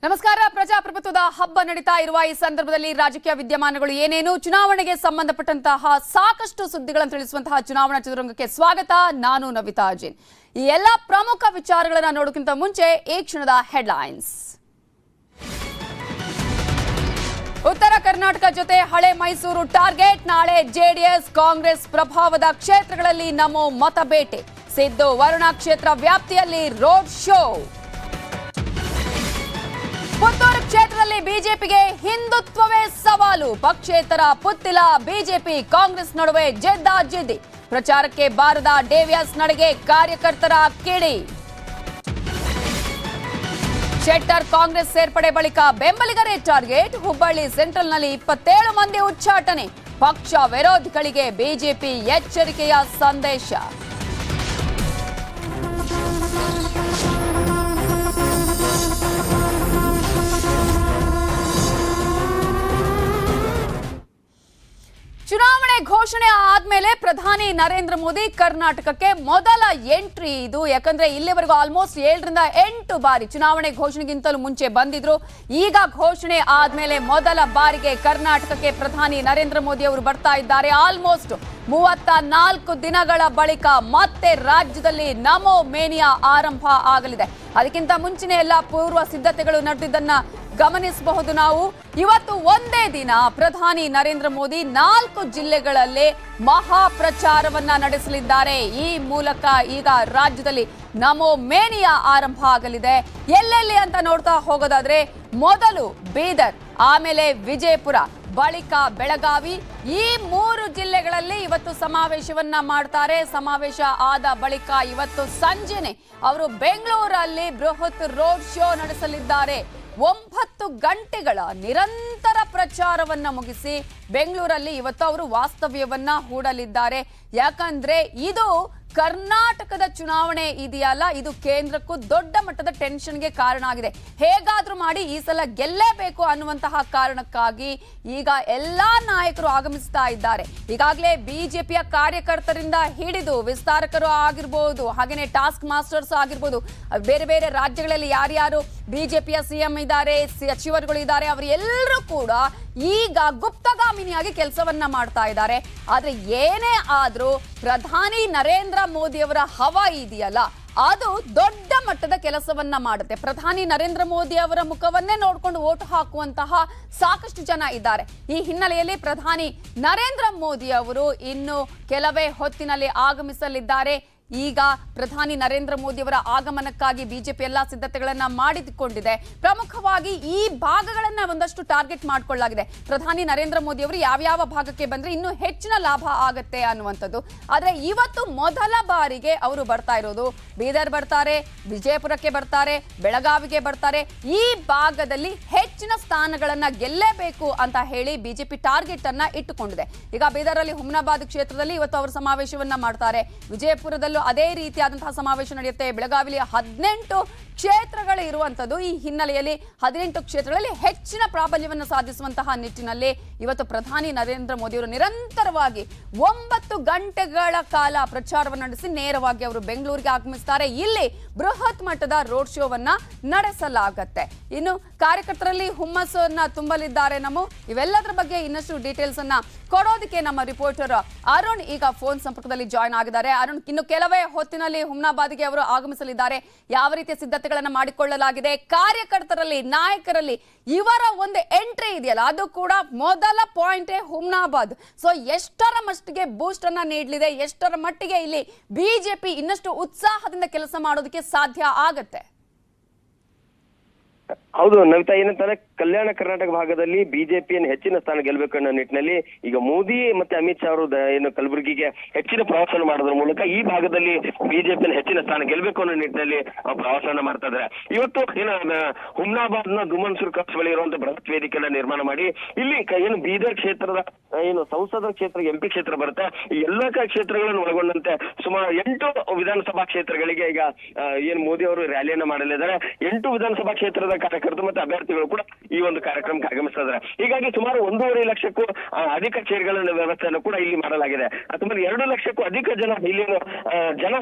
ನಮಸ್ಕಾರ. ಪ್ರಜಾಪ್ರಭುತ್ವದ ಹಬ್ಬ ನಡೀತಾ ಇರುವ ಈ ಸಂದರ್ಭದಲ್ಲಿ ರಾಜಕೀಯ ವಿದ್ಯಮಾನಗಳು ಏನೇನು, ಚುನಾವಣೆಗೆ ಸಂಬಂಧಪಟ್ಟಂತಹ ಸಾಕಷ್ಟು ಸುದ್ದಿಗಳನ್ನು ತಿಳಿಸುವಂತಹ ಚುನಾವಣಾ ಚದುರಂಗಕ್ಕೆ ಸ್ವಾಗತ. ನಾನು ನವಿತಾ ಅಜಿನ್. ಈ ಎಲ್ಲ ಪ್ರಮುಖ ವಿಚಾರಗಳನ್ನು ನೋಡೋಕ್ಕಿಂತ ಮುಂಚೆ ಈ ಕ್ಷಣದ ಹೆಡ್ಲೈನ್ಸ್. ಉತ್ತರ ಕರ್ನಾಟಕ ಜೊತೆ ಹಳೆ ಮೈಸೂರು ಟಾರ್ಗೆಟ್. ನಾಳೆ ಜೆಡಿಎಸ್ ಕಾಂಗ್ರೆಸ್ ಪ್ರಭಾವದ ಕ್ಷೇತ್ರಗಳಲ್ಲಿ ನಮೋ ಮತ ಬೇಟೆ. ಸಿದ್ದು ವರುಣ ಕ್ಷೇತ್ರ ವ್ಯಾಪ್ತಿಯಲ್ಲಿ ರೋಡ್ ಶೋ. ಪುತ್ತೂರು ಕ್ಷೇತ್ರದಲ್ಲಿ ಬಿಜೆಪಿಗೆ ಹಿಂದುತ್ವವೇ ಸವಾಲು. ಪಕ್ಷೇತರ ಪುತ್ತಿಲ ಬಿಜೆಪಿ ಕಾಂಗ್ರೆಸ್ ನಡುವೆ ಜಿದ್ದಾಜಿದ್ದಿ. ಪ್ರಚಾರಕ್ಕೆ ಬಾರದ ಡೇವಿಯಸ್ ನಡೆಗೆ ಕಾರ್ಯಕರ್ತರ ಕಿಡಿ. ಶೆಟ್ಟರ್ ಕಾಂಗ್ರೆಸ್ ಸೇರ್ಪಡೆ ಬಳಿಕ ಬೆಂಬಲಿಗರೇ ಟಾರ್ಗೆಟ್. ಹುಬ್ಬಳ್ಳಿ ಸೆಂಟ್ರಲ್ನಲ್ಲಿ 27 ಮಂದಿ ಉಚ್ಚಾಟನೆ. ಪಕ್ಷ ವಿರೋಧಿಗಳಿಗೆ ಬಿಜೆಪಿ ಎಚ್ಚರಿಕೆಯ ಸಂದೇಶ. ಚುನಾವಣೆ ಘೋಷಣೆ ಆದ್ಮೇಲೆ ಪ್ರಧಾನಿ ನರೇಂದ್ರ ಮೋದಿ ಕರ್ನಾಟಕಕ್ಕೆ ಮೊದಲ ಎಂಟ್ರಿ ಇದು. ಯಾಕಂದ್ರೆ ಇಲ್ಲಿವರೆಗೂ ಆಲ್ಮೋಸ್ಟ್ 7ರಿಂದ 8 ಬಾರಿ ಚುನಾವಣೆ ಘೋಷಣೆಗಿಂತಲೂ ಮುಂಚೆ ಬಂದಿದ್ರು. ಈಗ ಘೋಷಣೆ ಆದ್ಮೇಲೆ ಮೊದಲ ಬಾರಿಗೆ ಕರ್ನಾಟಕಕ್ಕೆ ಪ್ರಧಾನಿ ನರೇಂದ್ರ ಮೋದಿ ಅವರು ಬರ್ತಾ ಇದ್ದಾರೆ. ಆಲ್ಮೋಸ್ಟ್ 34 ದಿನಗಳ ಬಳಿಕ ಮತ್ತೆ ರಾಜ್ಯದಲ್ಲಿ ನಮೋ ಮೇನಿಯಾ ಆರಂಭ ಆಗಲಿದೆ. ಅದಕ್ಕಿಂತ ಮುಂಚಿನ ಎಲ್ಲ ಪೂರ್ವ ಸಿದ್ಧತೆಗಳು ನಡೆದಿದ್ದನ್ನ ಗಮನಿಸಬಹುದು ನಾವು. ಇವತ್ತು ಒಂದೇ ದಿನ ಪ್ರಧಾನಿ ನರೇಂದ್ರ ಮೋದಿ 4 ಜಿಲ್ಲೆಗಳಲ್ಲೇ ಮಹಾ ಪ್ರಚಾರವನ್ನ ನಡೆಸಲಿದ್ದಾರೆ. ಈ ಮೂಲಕ ಈಗ ರಾಜ್ಯದಲ್ಲಿ ನಮೋ ಮೇನಿಯಾ ಆರಂಭ ಆಗಲಿದೆ. ಎಲ್ಲೆಲ್ಲಿ ಅಂತ ನೋಡ್ತಾ ಹೋಗೋದಾದ್ರೆ ಮೊದಲು ಬೀದರ್, ಆಮೇಲೆ ವಿಜಯಪುರ, ಬಳಿಕ ಬೆಳಗಾವಿ. ಈ 3 ಜಿಲ್ಲೆಗಳಲ್ಲಿ ಇವತ್ತು ಸಮಾವೇಶವನ್ನ ಮಾಡ್ತಾರೆ. ಸಮಾವೇಶ ಆದ ಬಳಿಕ ಇವತ್ತು ಸಂಜೆನೆ ಅವರು ಬೆಂಗಳೂರಲ್ಲಿ ಬೃಹತ್ ರೋಡ್ ಶೋ ನಡೆಸಲಿದ್ದಾರೆ. 9 ಗಂಟೆಗಳ ನಿರಂತರ ಪ್ರಚಾರವನ್ನ ಮುಗಿಸಿ ಬೆಂಗಳೂರಲ್ಲಿ ಇವತ್ತು ಅವರು ವಾಸ್ತವ್ಯವನ್ನ ಹೂಡಲಿದ್ದಾರೆ. ಯಾಕಂದ್ರೆ ಇದು ಕರ್ನಾಟಕದ ಚುನಾವಣೆ ಇದೆಯಲ್ಲ, ಇದು ಕೇಂದ್ರಕ್ಕೂ ದೊಡ್ಡ ಮಟ್ಟದ ಟೆನ್ಷನ್ಗೆ ಕಾರಣ ಆಗಿದೆ. ಹೇಗಾದ್ರೂ ಮಾಡಿ ಈ ಸಲ ಗೆಲ್ಲೇಬೇಕು ಅನ್ನುವಂತಹ ಕಾರಣಕ್ಕಾಗಿ ಈಗ ಎಲ್ಲಾ ನಾಯಕರು ಆಗಮಿಸ್ತಾ ಇದ್ದಾರೆ. ಈಗಾಗಲೇ ಬಿಜೆಪಿಯ ಕಾರ್ಯಕರ್ತರಿಂದ ಹಿಡಿದು ವಿಸ್ತಾರಕರು ಆಗಿರ್ಬೋದು, ಹಾಗೇನೆ ಟಾಸ್ಕ್ ಮಾಸ್ಟರ್ಸ್ ಆಗಿರ್ಬೋದು, ಬೇರೆ ಬೇರೆ ರಾಜ್ಯಗಳಲ್ಲಿ ಯಾರ್ಯಾರು ಬಿಜೆಪಿಯ ಸಿಎಂ ಇದ್ದಾರೆ, ಸಚಿವರುಗಳು ಇದ್ದಾರೆ, ಅವರೆಲ್ಲರೂ ಕೂಡ ಈಗ ಗುಪ್ತಗಾಮಿನಿಯಾಗಿ ಕೆಲಸವನ್ನ ಮಾಡ್ತಾ ಇದ್ದಾರೆ. ಆದ್ರೆ ಏನೇ ಆದ್ರೂ ಪ್ರಧಾನಿ ನರೇಂದ್ರ ಮೋದಿ ಅವರ ಹವಾ ಇದೆಯಲ್ಲ, ಅದು ದೊಡ್ಡ ಮಟ್ಟದ ಕೆಲಸವನ್ನ ಮಾಡುತ್ತೆ. ಪ್ರಧಾನಿ ನರೇಂದ್ರ ಮೋದಿ ಅವರ ಮುಖವನ್ನೇ ನೋಡ್ಕೊಂಡು ಓಟು ಹಾಕುವಂತಹ ಸಾಕಷ್ಟು ಜನ ಇದ್ದಾರೆ. ಈ ಹಿನ್ನೆಲೆಯಲ್ಲಿ ಪ್ರಧಾನಿ ನರೇಂದ್ರ ಮೋದಿ ಅವರು ಇನ್ನು ಕೆಲವೇ ಹೊತ್ತಿನಲ್ಲಿ ಆಗಮಿಸಲಿದ್ದಾರೆ. ಈಗ ಪ್ರಧಾನಿ ನರೇಂದ್ರ ಮೋದಿ ಅವರ ಆಗಮನಕ್ಕಾಗಿ ಬಿಜೆಪಿ ಎಲ್ಲಾ ಸಿದ್ಧತೆಗಳನ್ನ ಮಾಡಿಕೊಂಡಿದೆ. ಪ್ರಮುಖವಾಗಿ ಈ ಭಾಗಗಳನ್ನ ಒಂದಷ್ಟು ಟಾರ್ಗೆಟ್ ಮಾಡಿಕೊಳ್ಳಲಾಗಿದೆ. ಪ್ರಧಾನಿ ನರೇಂದ್ರ ಮೋದಿ ಅವರು ಯಾವ್ಯಾವ ಭಾಗಕ್ಕೆ ಬಂದ್ರೆ ಇನ್ನೂ ಹೆಚ್ಚಿನ ಲಾಭ ಆಗತ್ತೆ ಅನ್ನುವಂಥದ್ದು. ಆದ್ರೆ ಇವತ್ತು ಮೊದಲ ಬಾರಿಗೆ ಅವರು ಬರ್ತಾ ಇರೋದು ಬೀದರ್ ಬರ್ತಾರೆ, ವಿಜಯಪುರಕ್ಕೆ ಬರ್ತಾರೆ, ಬೆಳಗಾವಿಗೆ ಬರ್ತಾರೆ. ಈ ಭಾಗದಲ್ಲಿ ಹೆಚ್ಚಿನ ಸ್ಥಾನಗಳನ್ನ ಗೆಲ್ಲೇಬೇಕು ಅಂತ ಹೇಳಿ ಬಿಜೆಪಿ ಟಾರ್ಗೆಟ್ ಅನ್ನ ಇಟ್ಟುಕೊಂಡಿದೆ. ಈಗ ಬೀದರಲ್ಲಿ ಹುಮ್ನಾಬಾದ್ ಕ್ಷೇತ್ರದಲ್ಲಿ ಇವತ್ತು ಅವರು ಸಮಾವೇಶವನ್ನ ಮಾಡ್ತಾರೆ. ವಿಜಯಪುರದಲ್ಲೂ ಅದೇ ರೀತಿಯಾದಂತಹ ಸಮಾವೇಶ ನಡೆಯುತ್ತೆ. ಬೆಳಗಾವಿಯಲ್ಲಿ 18 ಕ್ಷೇತ್ರಗಳು ಇರುವಂತದ್ದು. ಈ ಹಿನ್ನೆಲೆಯಲ್ಲಿ 18 ಕ್ಷೇತ್ರಗಳಲ್ಲಿ ಹೆಚ್ಚಿನ ಪ್ರಾಬಲ್ಯವನ್ನು ಸಾಧಿಸುವಂತಹ ನಿಟ್ಟಿನಲ್ಲಿ ಇವತ್ತು ಪ್ರಧಾನಿ ನರೇಂದ್ರ ಮೋದಿ ಅವರು ನಿರಂತರವಾಗಿ 9 ಗಂಟೆಗಳ ಕಾಲ ಪ್ರಚಾರವನ್ನು ನಡೆಸಿ ನೇರವಾಗಿ ಅವರು ಬೆಂಗಳೂರಿಗೆ ಆಗಮಿಸ್ತಾರೆ. ಇಲ್ಲಿ ಬೃಹತ್ ಮಟ್ಟದ ರೋಡ್ ಶೋವನ್ನ ನಡೆಸಲಾಗತ್ತೆ. ಇನ್ನು ಕಾರ್ಯಕರ್ತರಲ್ಲಿ ಹುಮ್ಮಸ್ಸನ್ನ ತುಂಬಲಿದ್ದಾರೆ. ಇವೆಲ್ಲದರ ಬಗ್ಗೆ ಇನ್ನಷ್ಟು ಡೀಟೇಲ್ಸ್ ಅನ್ನ ಕೊಡೋದಕ್ಕೆ ನಮ್ಮ ರಿಪೋರ್ಟರ್ ಅರುಣ್ ಈಗ ಫೋನ್ ಸಂಪರ್ಕದಲ್ಲಿ ಜಾಯ್ನ್ ಆಗಿದ್ದಾರೆ. ಅರುಣ್, ಇನ್ನು ಕೆಲವೇ ಹೊತ್ತಿನಲ್ಲಿ ಹುಮ್ನಾಬಾದ್ಗೆ ಅವರು ಆಗಮಿಸಲಿದ್ದಾರೆ. ಯಾವ ರೀತಿಯ ಸಿದ್ಧತೆಗಳನ್ನು ಮಾಡಿಕೊಳ್ಳಲಾಗಿದೆ? ಕಾರ್ಯಕರ್ತರಲ್ಲಿ, ನಾಯಕರಲ್ಲಿ ಇವರ ಒಂದು ಎಂಟ್ರಿ ಇದೆಯಲ್ಲ, ಅದು ಕೂಡ ಮೊದಲ ಪಾಯಿಂಟ್ ಹುಮ್ನಾಬಾದ್. ಸೊ ಎಷ್ಟರ ಮಟ್ಟಿಗೆ ಬೂಸ್ಟ್ ಅನ್ನ ನೀಡಲಿದೆ, ಎಷ್ಟರ ಮಟ್ಟಿಗೆ ಇಲ್ಲಿ ಬಿಜೆಪಿ ಇನ್ನಷ್ಟು ಉತ್ಸಾಹದಿಂದ ಕೆಲಸ ಮಾಡೋದಕ್ಕೆ ಸಾಧ್ಯ ಆಗತ್ತೆ? ಹೌದು ನವಿತಾ, ಏನಂತಾರೆ ಕಲ್ಯಾಣ ಕರ್ನಾಟಕ ಭಾಗದಲ್ಲಿ ಬಿಜೆಪಿಯನ್ನು ಹೆಚ್ಚಿನ ಸ್ಥಾನ ಗೆಲ್ಲಬೇಕು ಅನ್ನೋ ನಿಟ್ಟಿನಲ್ಲಿ ಈಗ ಮೋದಿ ಮತ್ತೆ ಅಮಿತ್ ಶಾ ಅವರು ಏನು ಕಲಬುರಗಿಗೆ ಹೆಚ್ಚಿನ ಪ್ರವಾಸವನ್ನು ಮಾಡೋದ್ರ ಮೂಲಕ ಈ ಭಾಗದಲ್ಲಿ ಬಿಜೆಪಿಯನ್ನು ಹೆಚ್ಚಿನ ಸ್ಥಾನ ಗೆಲ್ಲಬೇಕು ಅನ್ನೋ ನಿಟ್ಟಿನಲ್ಲಿ ಪ್ರವಾಸವನ್ನ ಮಾಡ್ತಾ ಇದ್ದಾರೆ. ಇವತ್ತು ಏನು ಹುಮ್ನಾಬಾದ್ ನ ದುಮನ್ಸೂರ್ ಕಸ್ ಬಳಿ ಇರುವಂತಹ ಬೃಹತ್ ವೇದಿಕೆಯನ್ನ ನಿರ್ಮಾಣ ಮಾಡಿ ಇಲ್ಲಿ ಏನು ಬೀದರ್ ಕ್ಷೇತ್ರದ ಏನು ಸಂಸದ ಕ್ಷೇತ್ರ, ಎಂಪಿ ಕ್ಷೇತ್ರ ಬರುತ್ತೆ, ಈ ಎಲ್ಲಾ ಕ್ಷೇತ್ರಗಳನ್ನು ಒಳಗೊಂಡಂತೆ ಸುಮಾರು 8 ವಿಧಾನಸಭಾ ಕ್ಷೇತ್ರಗಳಿಗೆ ಈಗ ಏನು ಮೋದಿ ಅವರು ರ್ಯಾಲಿಯನ್ನ ಮಾಡಲಿದ್ದಾರೆ. 8 ವಿಧಾನಸಭಾ ಕ್ಷೇತ್ರದ ಕಾರ್ಯಕರ್ತರು ಮತ್ತೆ ಅಭ್ಯರ್ಥಿಗಳು ಕೂಡ ಈ ಒಂದು ಕಾರ್ಯಕ್ರಮಕ್ಕೆ ಆಗಮಿಸ್ತಾ ಇದ್ದಾರೆ. ಹೀಗಾಗಿ ಸುಮಾರು 1.5 ಲಕ್ಷಕ್ಕೂ ಅಧಿಕ ಚೇರ್ಗಳ ವ್ಯವಸ್ಥೆಯನ್ನು ಕೂಡ ಇಲ್ಲಿ ಮಾಡಲಾಗಿದೆ. ಸುಮಾರು 2 ಲಕ್ಷಕ್ಕೂ ಅಧಿಕ ಜನ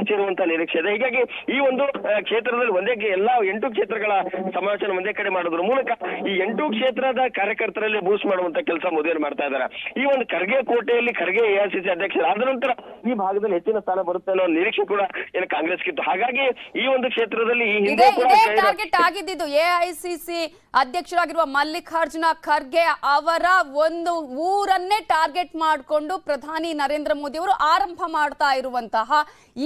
ಸೇರುವಂತ ನಿರೀಕ್ಷೆ ಇದೆ. ಹೀಗಾಗಿ ಈ ಒಂದು ಕ್ಷೇತ್ರದಲ್ಲಿ ಎಲ್ಲಾ 8 ಕ್ಷೇತ್ರಗಳ ಸಮಾವೇಶನ ಒಂದೇ ಕಡೆ ಮಾಡೋದ್ರ ಮೂಲಕ ಈ 8 ಕ್ಷೇತ್ರದ ಕಾರ್ಯಕರ್ತರಲ್ಲಿ ಬೂಸ್ಟ್ ಮಾಡುವಂತ ಕೆಲಸ ಮೋದಿಯವರು ಮಾಡ್ತಾ ಇದ್ದಾರೆ. ಈ ಒಂದು ಖರ್ಗೆ ಕೋಟೆಯಲ್ಲಿ ಖರ್ಗೆ AICC ಅಧ್ಯಕ್ಷರಾದ ನಂತರ ಈ ಭಾಗದಲ್ಲಿ ಹೆಚ್ಚಿನ ಸ್ಥಾನ ಬರುತ್ತೆ ಅನ್ನೋ ನಿರೀಕ್ಷೆ ಕೂಡ ಏನು ಕಾಂಗ್ರೆಸ್ಗಿತ್ತು. ಹಾಗಾಗಿ ಈ ಒಂದು ಕ್ಷೇತ್ರದಲ್ಲಿ ಈ ಹಿಂದೆ ಟಾರ್ಗೆಟ್ ಆಗಿದ್ದು AICC ಅಧ್ಯಕ್ಷರಾಗಿರುವ ಮಲ್ಲಿಕಾರ್ಜುನ ಖರ್ಗೆ ಅವರ ಒಂದು ಊರನ್ನೇ ಟಾರ್ಗೆಟ್ ಮಾಡಿಕೊಂಡು ಪ್ರಧಾನಿ ನರೇಂದ್ರ ಮೋದಿ ಅವರು ಆರಂಭ ಮಾಡ್ತಾ ಇರುವಂತಹ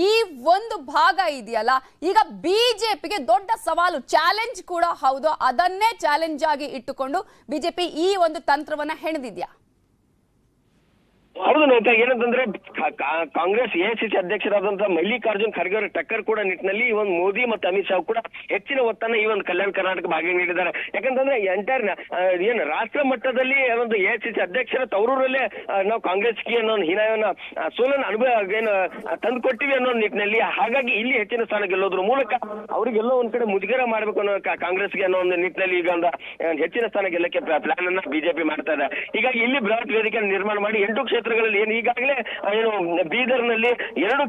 ಈ ಒಂದು ಭಾಗ ಇದೆಯಲ್ಲ, ಈಗ ಬಿಜೆಪಿಗೆ ದೊಡ್ಡ ಸವಾಲು, ಚಾಲೆಂಜ್ ಕೂಡ ಹೌದು. ಅದನ್ನೇ ಚಾಲೆಂಜ್ ಆಗಿ ಇಟ್ಟುಕೊಂಡು ಬಿಜೆಪಿ ಈ ಒಂದು ತಂತ್ರವನ್ನ ಹೆಣೆದಿದ್ಯಾ? ಹೌದು ನೈತಾ, ಏನಂತಂದ್ರೆ ಕಾಂಗ್ರೆಸ್ AICC ಅಧ್ಯಕ್ಷರಾದಂತಹ ಮಲ್ಲಿಕಾರ್ಜುನ್ ಖರ್ಗೆ ಅವರ ಟಕ್ಕರ್ ಕೂಡ ನಿಟ್ಟಿನಲ್ಲಿ ಈ ಒಂದು ಮೋದಿ ಮತ್ತು ಅಮಿತ್ ಶಾ ಕೂಡ ಹೆಚ್ಚಿನ ಒತ್ತನ್ನ ಈ ಒಂದು ಕಲ್ಯಾಣ ಕರ್ನಾಟಕ ಭಾಗ ನೀಡಿದ್ದಾರೆ. ಯಾಕಂತಂದ್ರೆ ಎಂಟೈರ್ ಏನು ರಾಷ್ಟ್ರ ಮಟ್ಟದಲ್ಲಿ ಒಂದು AICC ಅಧ್ಯಕ್ಷರ ತವರೂರಲ್ಲೇ ನಾವು ಕಾಂಗ್ರೆಸ್ಗೆ ಅನ್ನೋ ಹೀನಾಯನ್ನ ಸೋಲನ್ನು ಏನು ತಂದು ಕೊಟ್ಟಿವಿ ಅನ್ನೋ ನಿಟ್ಟಿನಲ್ಲಿ, ಹಾಗಾಗಿ ಇಲ್ಲಿ ಹೆಚ್ಚಿನ ಸ್ಥಾನ ಗೆಲ್ಲೋದ್ರ ಮೂಲಕ ಅವರಿಗೆಲ್ಲೋ ಒಂದ್ ಕಡೆ ಮುಜುಗರ ಮಾಡ್ಬೇಕು ಅನ್ನೋ ಕಾಂಗ್ರೆಸ್ಗೆ ಅನ್ನೋ ಒಂದು ನಿಟ್ಟಿನಲ್ಲಿ ಈಗ ಒಂದು ಹೆಚ್ಚಿನ ಸ್ಥಾನ ಗೆಲ್ಲಕ್ಕೆ ಪ್ಲಾನ್ ಅನ್ನ ಬಿಜೆಪಿ ಮಾಡ್ತಾ ಇದೆ. ಹೀಗಾಗಿ ಇಲ್ಲಿ ಬೃಹತ್ ವೇದಿಕೆ ನಿರ್ಮಾಣ ಮಾಡಿ 8 ಕ್ಷೇತ್ರಗಳಲ್ಲಿ ಏನು ಈಗಾಗಲೇ ಏನು ಬೀದರ್ನಲ್ಲಿ 2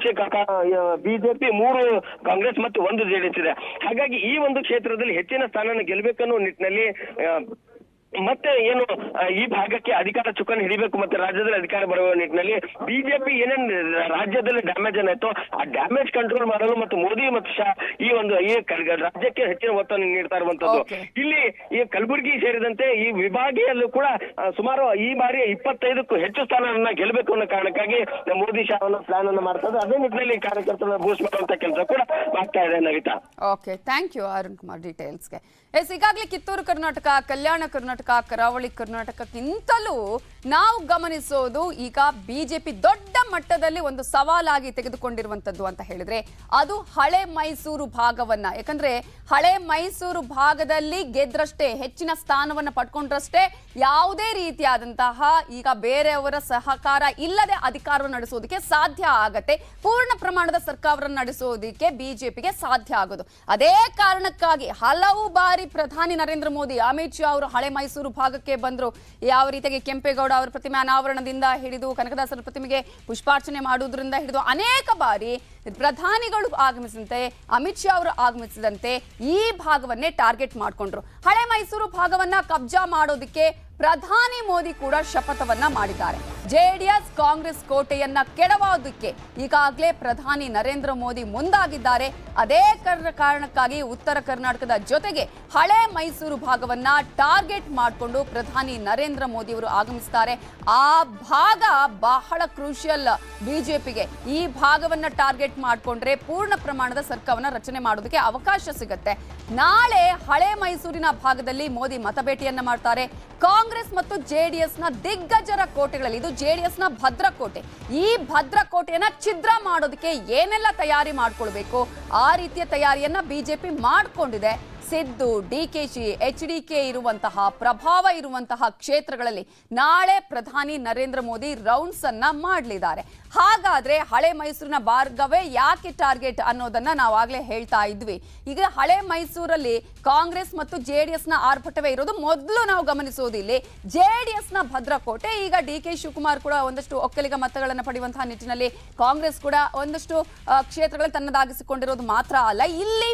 ಬಿಜೆಪಿ 3 ಕಾಂಗ್ರೆಸ್ ಮತ್ತು 1 JDS ಇದೆ. ಹಾಗಾಗಿ ಈ ಒಂದು ಕ್ಷೇತ್ರದಲ್ಲಿ ಹೆಚ್ಚಿನ ಸ್ಥಾನನ ಗೆಲ್ಲಬೇಕನ್ನೋ ನಿಟ್ಟಿನಲ್ಲಿ ಮತ್ತೆ ಏನು ಈ ಭಾಗಕ್ಕೆ ಅಧಿಕಾರ ಚುಕ್ಕಾಣಿ ಹಿಡಿಬೇಕು ಮತ್ತೆ ರಾಜ್ಯದಲ್ಲಿ ಅಧಿಕಾರ ಬರುವ ನಿಟ್ಟಿನಲ್ಲಿ ಬಿಜೆಪಿ ಏನೇನ್ ರಾಜ್ಯದಲ್ಲಿ ಡ್ಯಾಮೇಜ್ ಏನಾಯ್ತು ಆ ಡ್ಯಾಮೇಜ್ ಕಂಟ್ರೋಲ್ ಮಾಡಲು ಮತ್ತು ಮೋದಿ ಮತ್ತು ಶಾ ಈ ಒಂದು ರಾಜ್ಯಕ್ಕೆ ಹೆಚ್ಚಿನ ಒತ್ತನ್ನು ನೀಡ್ತಾ ಇರುವಂತದ್ದು. ಇಲ್ಲಿ ಈ ಕಲಬುರಗಿ ಸೇರಿದಂತೆ ಈ ವಿಭಾಗೀಯಲ್ಲೂ ಕೂಡ ಸುಮಾರು ಈ ಬಾರಿ 25ಕ್ಕೂ ಹೆಚ್ಚು ಸ್ಥಾನವನ್ನ ಗೆಲ್ಲಬೇಕು ಅನ್ನೋ ಕಾರಣಕ್ಕಾಗಿ ಮೋದಿ ಶಾ ಅನ್ನೋ ಪ್ಲಾನ್ ಅನ್ನು ಮಾಡ್ತಾ ಇದ್ದಾರೆ. ಅದೇ ನಿಟ್ಟಿನಲ್ಲಿ ಕಾರ್ಯಕರ್ತರನ್ನ ಬೂಸ್ಟ್ ಮಾಡುವಂತ ಕೆಲಸ ಕೂಡ ಮಾಡ್ತಾ ಇದೆ Navita. Okay, thank you Arun Kumar ಡೀಟೇಲ್ಸ್ಗೆ. ಈಗಾಗಲೇ ಕಿತ್ತೂರು ಕರ್ನಾಟಕ, ಕಲ್ಯಾಣ ಕರ್ನಾಟಕ, ಕರಾವಳಿ ಕರ್ನಾಟಕಕ್ಕಿಂತಲೂ ನಾವು ಗಮನಿಸೋದು ಈಗ ಬಿಜೆಪಿ ದೊಡ್ಡ ಮಟ್ಟದಲ್ಲಿ ಒಂದು ಸವಾಲಾಗಿ ತೆಗೆದುಕೊಂಡಿರುವಂತದ್ದು ಅಂತ ಹೇಳಿದ್ರೆ ಅದು ಹಳೆ ಮೈಸೂರು ಭಾಗವನ್ನ. ಯಾಕಂದ್ರೆ ಹಳೆ ಮೈಸೂರು ಭಾಗದಲ್ಲಿ ಗೆದ್ರಷ್ಟೇ, ಹೆಚ್ಚಿನ ಸ್ಥಾನವನ್ನ ಪಡ್ಕೊಂಡ್ರಷ್ಟೇ ಯಾವುದೇ ರೀತಿಯಾದಂತಹ ಈಗ ಬೇರೆಯವರ ಸಹಕಾರ ಇಲ್ಲದೆ ಅಧಿಕಾರವನ್ನು ನಡೆಸೋದಕ್ಕೆ ಸಾಧ್ಯ ಆಗತ್ತೆ. ಪೂರ್ಣ ಪ್ರಮಾಣದ ಸರ್ಕಾರವನ್ನು ನಡೆಸೋದಕ್ಕೆ ಬಿಜೆಪಿಗೆ ಸಾಧ್ಯ ಆಗೋದು. ಅದೇ ಕಾರಣಕ್ಕಾಗಿ ಹಲವು ಬಾರಿ ಪ್ರಧಾನಿ ನರೇಂದ್ರ ಮೋದಿ, ಅಮಿತ್ ಶಾ ಅವರು ಹಳೆ ಮೈಸೂರು ಭಾಗಕ್ಕೆ ಬಂದ್ರು. ಯಾವ ರೀತಿಯಾಗಿ ಕೆಂಪೇಗೌಡ ಅವರ ಪ್ರತಿಮೆ ಅನಾವರಣದಿಂದ ಹಿಡಿದು ಕನಕದಾಸರ ಪ್ರತಿಮೆಗೆ ಪುಷ್ಪಾರ್ಚನೆ ಮಾಡುವುದರಿಂದ ಹಿಡಿದು ಅನೇಕ ಬಾರಿ ಪ್ರಧಾನಿಗಳು ಆಗಮಿಸಿದಂತೆ, ಅಮಿತ್ ಶಾ ಅವರು ಆಗಮಿಸಿದಂತೆ ಈ ಭಾಗವನ್ನೇ ಟಾರ್ಗೆಟ್ ಮಾಡಿಕೊಂಡ್ರು. ಹಳೆ ಮೈಸೂರು ಭಾಗವನ್ನ ಕಬ್ಜಾ ಮಾಡೋದಕ್ಕೆ ಪ್ರಧಾನಿ ಮೋದಿ ಕೂಡ ಶಪಥವನ್ನ ಮಾಡಿದ್ದಾರೆ. JDS ಕಾಂಗ್ರೆಸ್ ಕೋಟೆಯನ್ನ ಕೆಡವೋದಕ್ಕೆ ಈಗಾಗಲೇ ಪ್ರಧಾನಿ ನರೇಂದ್ರ ಮೋದಿ ಮುಂದಾಗಿದ್ದಾರೆ. ಅದೇ ಕಾರಣಕ್ಕಾಗಿ ಉತ್ತರ ಕರ್ನಾಟಕದ ಜೊತೆಗೆ ಹಳೆ ಮೈಸೂರು ಭಾಗವನ್ನ ಟಾರ್ಗೆಟ್ ಮಾಡಿಕೊಂಡು ಪ್ರಧಾನಿ ನರೇಂದ್ರ ಮೋದಿ ಅವರು ಆಗಮಿಸ್ತಾರೆ. ಆ ಭಾಗ ಬಹಳ ಕ್ರೂಷಿಯಲ್ ಬಿಜೆಪಿಗೆ. ಈ ಭಾಗವನ್ನ ಟಾರ್ಗೆಟ್ ಮಾಡಿಕೊಂಡ್ರೆ ಪೂರ್ಣ ಪ್ರಮಾಣದ ಸರ್ಕಾರವನ್ನ ರಚನೆ ಮಾಡೋದಕ್ಕೆ ಅವಕಾಶ ಸಿಗುತ್ತೆ. ನಾಳೆ ಹಳೆ ಮೈಸೂರಿನ ಭಾಗದಲ್ಲಿ ಮೋದಿ ಮತಬೇಟೆಯನ್ನ ಮಾಡ್ತಾರೆ. ಕಾಂಗ್ರೆಸ್ ಮತ್ತು JDS ನ ದಿಗ್ಗಜರ ಕೋಟೆಗಳಲ್ಲಿ, ಇದು JDS ನ ಭದ್ರಕೋಟೆ, ಈ ಭದ್ರಕೋಟೆಯನ್ನ ಛಿದ್ರ ಮಾಡೋದಕ್ಕೆ ಏನೆಲ್ಲ ತಯಾರಿ ಮಾಡ್ಕೊಳ್ಬೇಕು ಆ ರೀತಿಯ ತಯಾರಿಯನ್ನ ಬಿಜೆಪಿ ಮಾಡ್ಕೊಂಡಿದೆ. ಸಿದ್ದು, DKC, HDK ಇರುವಂತಹ ಪ್ರಭಾವ ಇರುವಂತಹ ಕ್ಷೇತ್ರಗಳಲ್ಲಿ ನಾಳೆ ಪ್ರಧಾನಿ ನರೇಂದ್ರ ಮೋದಿ ರೌಂಡ್ಸ್ ಅನ್ನ ಮಾಡಲಿದ್ದಾರೆ. ಹಾಗಾದ್ರೆ ಹಳೆ ಮೈಸೂರಿನ ಭಾಗವೇ ಯಾಕೆ ಟಾರ್ಗೆಟ್ ಅನ್ನೋದನ್ನ ನಾವಾಗಲೇ ಹೇಳ್ತಾ ಇದ್ವಿ. ಈಗ ಹಳೆ ಮೈಸೂರಲ್ಲಿ ಕಾಂಗ್ರೆಸ್ ಮತ್ತು JDS ನ ಆರ್ಭಟವೇ ಇರೋದು. ಮೊದಲು ನಾವು ಗಮನಿಸೋದು ಇಲ್ಲಿ JDS ನ ಭದ್ರಕೋಟೆ. ಈಗ DK ಶಿವಕುಮಾರ್ ಕೂಡ ಒಂದಷ್ಟು ಒಕ್ಕಲಿಗ ಮತಗಳನ್ನು ಪಡೆಯುವಂತಹ ನಿಟ್ಟಿನಲ್ಲಿ ಕಾಂಗ್ರೆಸ್ ಕೂಡ ಒಂದಷ್ಟು ಕ್ಷೇತ್ರಗಳಲ್ಲಿ ತನ್ನದಾಗಿಸಿಕೊಂಡಿರೋದು ಮಾತ್ರ ಅಲ್ಲ, ಇಲ್ಲಿ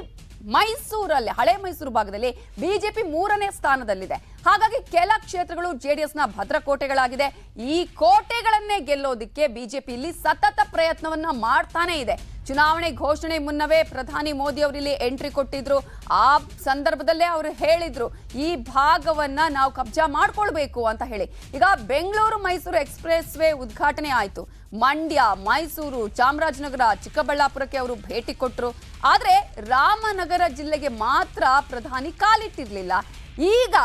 ಮೈಸೂರಲ್ಲಿ ಹಳೆ ಮೈಸೂರು ಭಾಗದಲ್ಲಿ ಬಿಜೆಪಿ 3ನೇ ಸ್ಥಾನದಲ್ಲಿದೆ. ಹಾಗಾಗಿ ಕೆಲ ಕ್ಷೇತ್ರಗಳು JDS ನ ಭದ್ರಕೋಟೆಗಳಾಗಿದೆ. ಈ ಕೋಟೆಗಳನ್ನೇ ಗೆಲ್ಲೋದಕ್ಕೆ ಬಿಜೆಪಿ ಇಲ್ಲಿ ಸತತ ಪ್ರಯತ್ನವನ್ನ ಮಾಡ್ತಾನೆ ಇದೆ. ಚುನಾವಣೆ ಘೋಷಣೆ ಮುನ್ನವೇ ಪ್ರಧಾನಿ ಮೋದಿ ಅವರು ಇಲ್ಲಿ ಎಂಟ್ರಿ ಕೊಟ್ಟಿದ್ರು. ಆ ಸಂದರ್ಭದಲ್ಲೇ ಅವರು ಹೇಳಿದ್ರು ಈ ಭಾಗವನ್ನ ನಾವು ಕಬ್ಜಾ ಮಾಡ್ಕೊಳ್ಬೇಕು ಅಂತ ಹೇಳಿ. ಈಗ ಬೆಂಗಳೂರು ಮೈಸೂರು ಎಕ್ಸ್ಪ್ರೆಸ್ ವೇ ಉದ್ಘಾಟನೆ ಆಯ್ತು. ಮಂಡ್ಯ, ಮೈಸೂರು, ಚಾಮರಾಜನಗರ, ಚಿಕ್ಕಬಳ್ಳಾಪುರಕ್ಕೆ ಅವರು ಭೇಟಿ ಕೊಟ್ಟರು. ಆದ್ರೆ ರಾಮನಗರ ಜಿಲ್ಲೆಗೆ ಮಾತ್ರ ಪ್ರಧಾನಿ ಕಾಲಿಟ್ಟಿರ್ಲಿಲ್ಲ. ಈಗ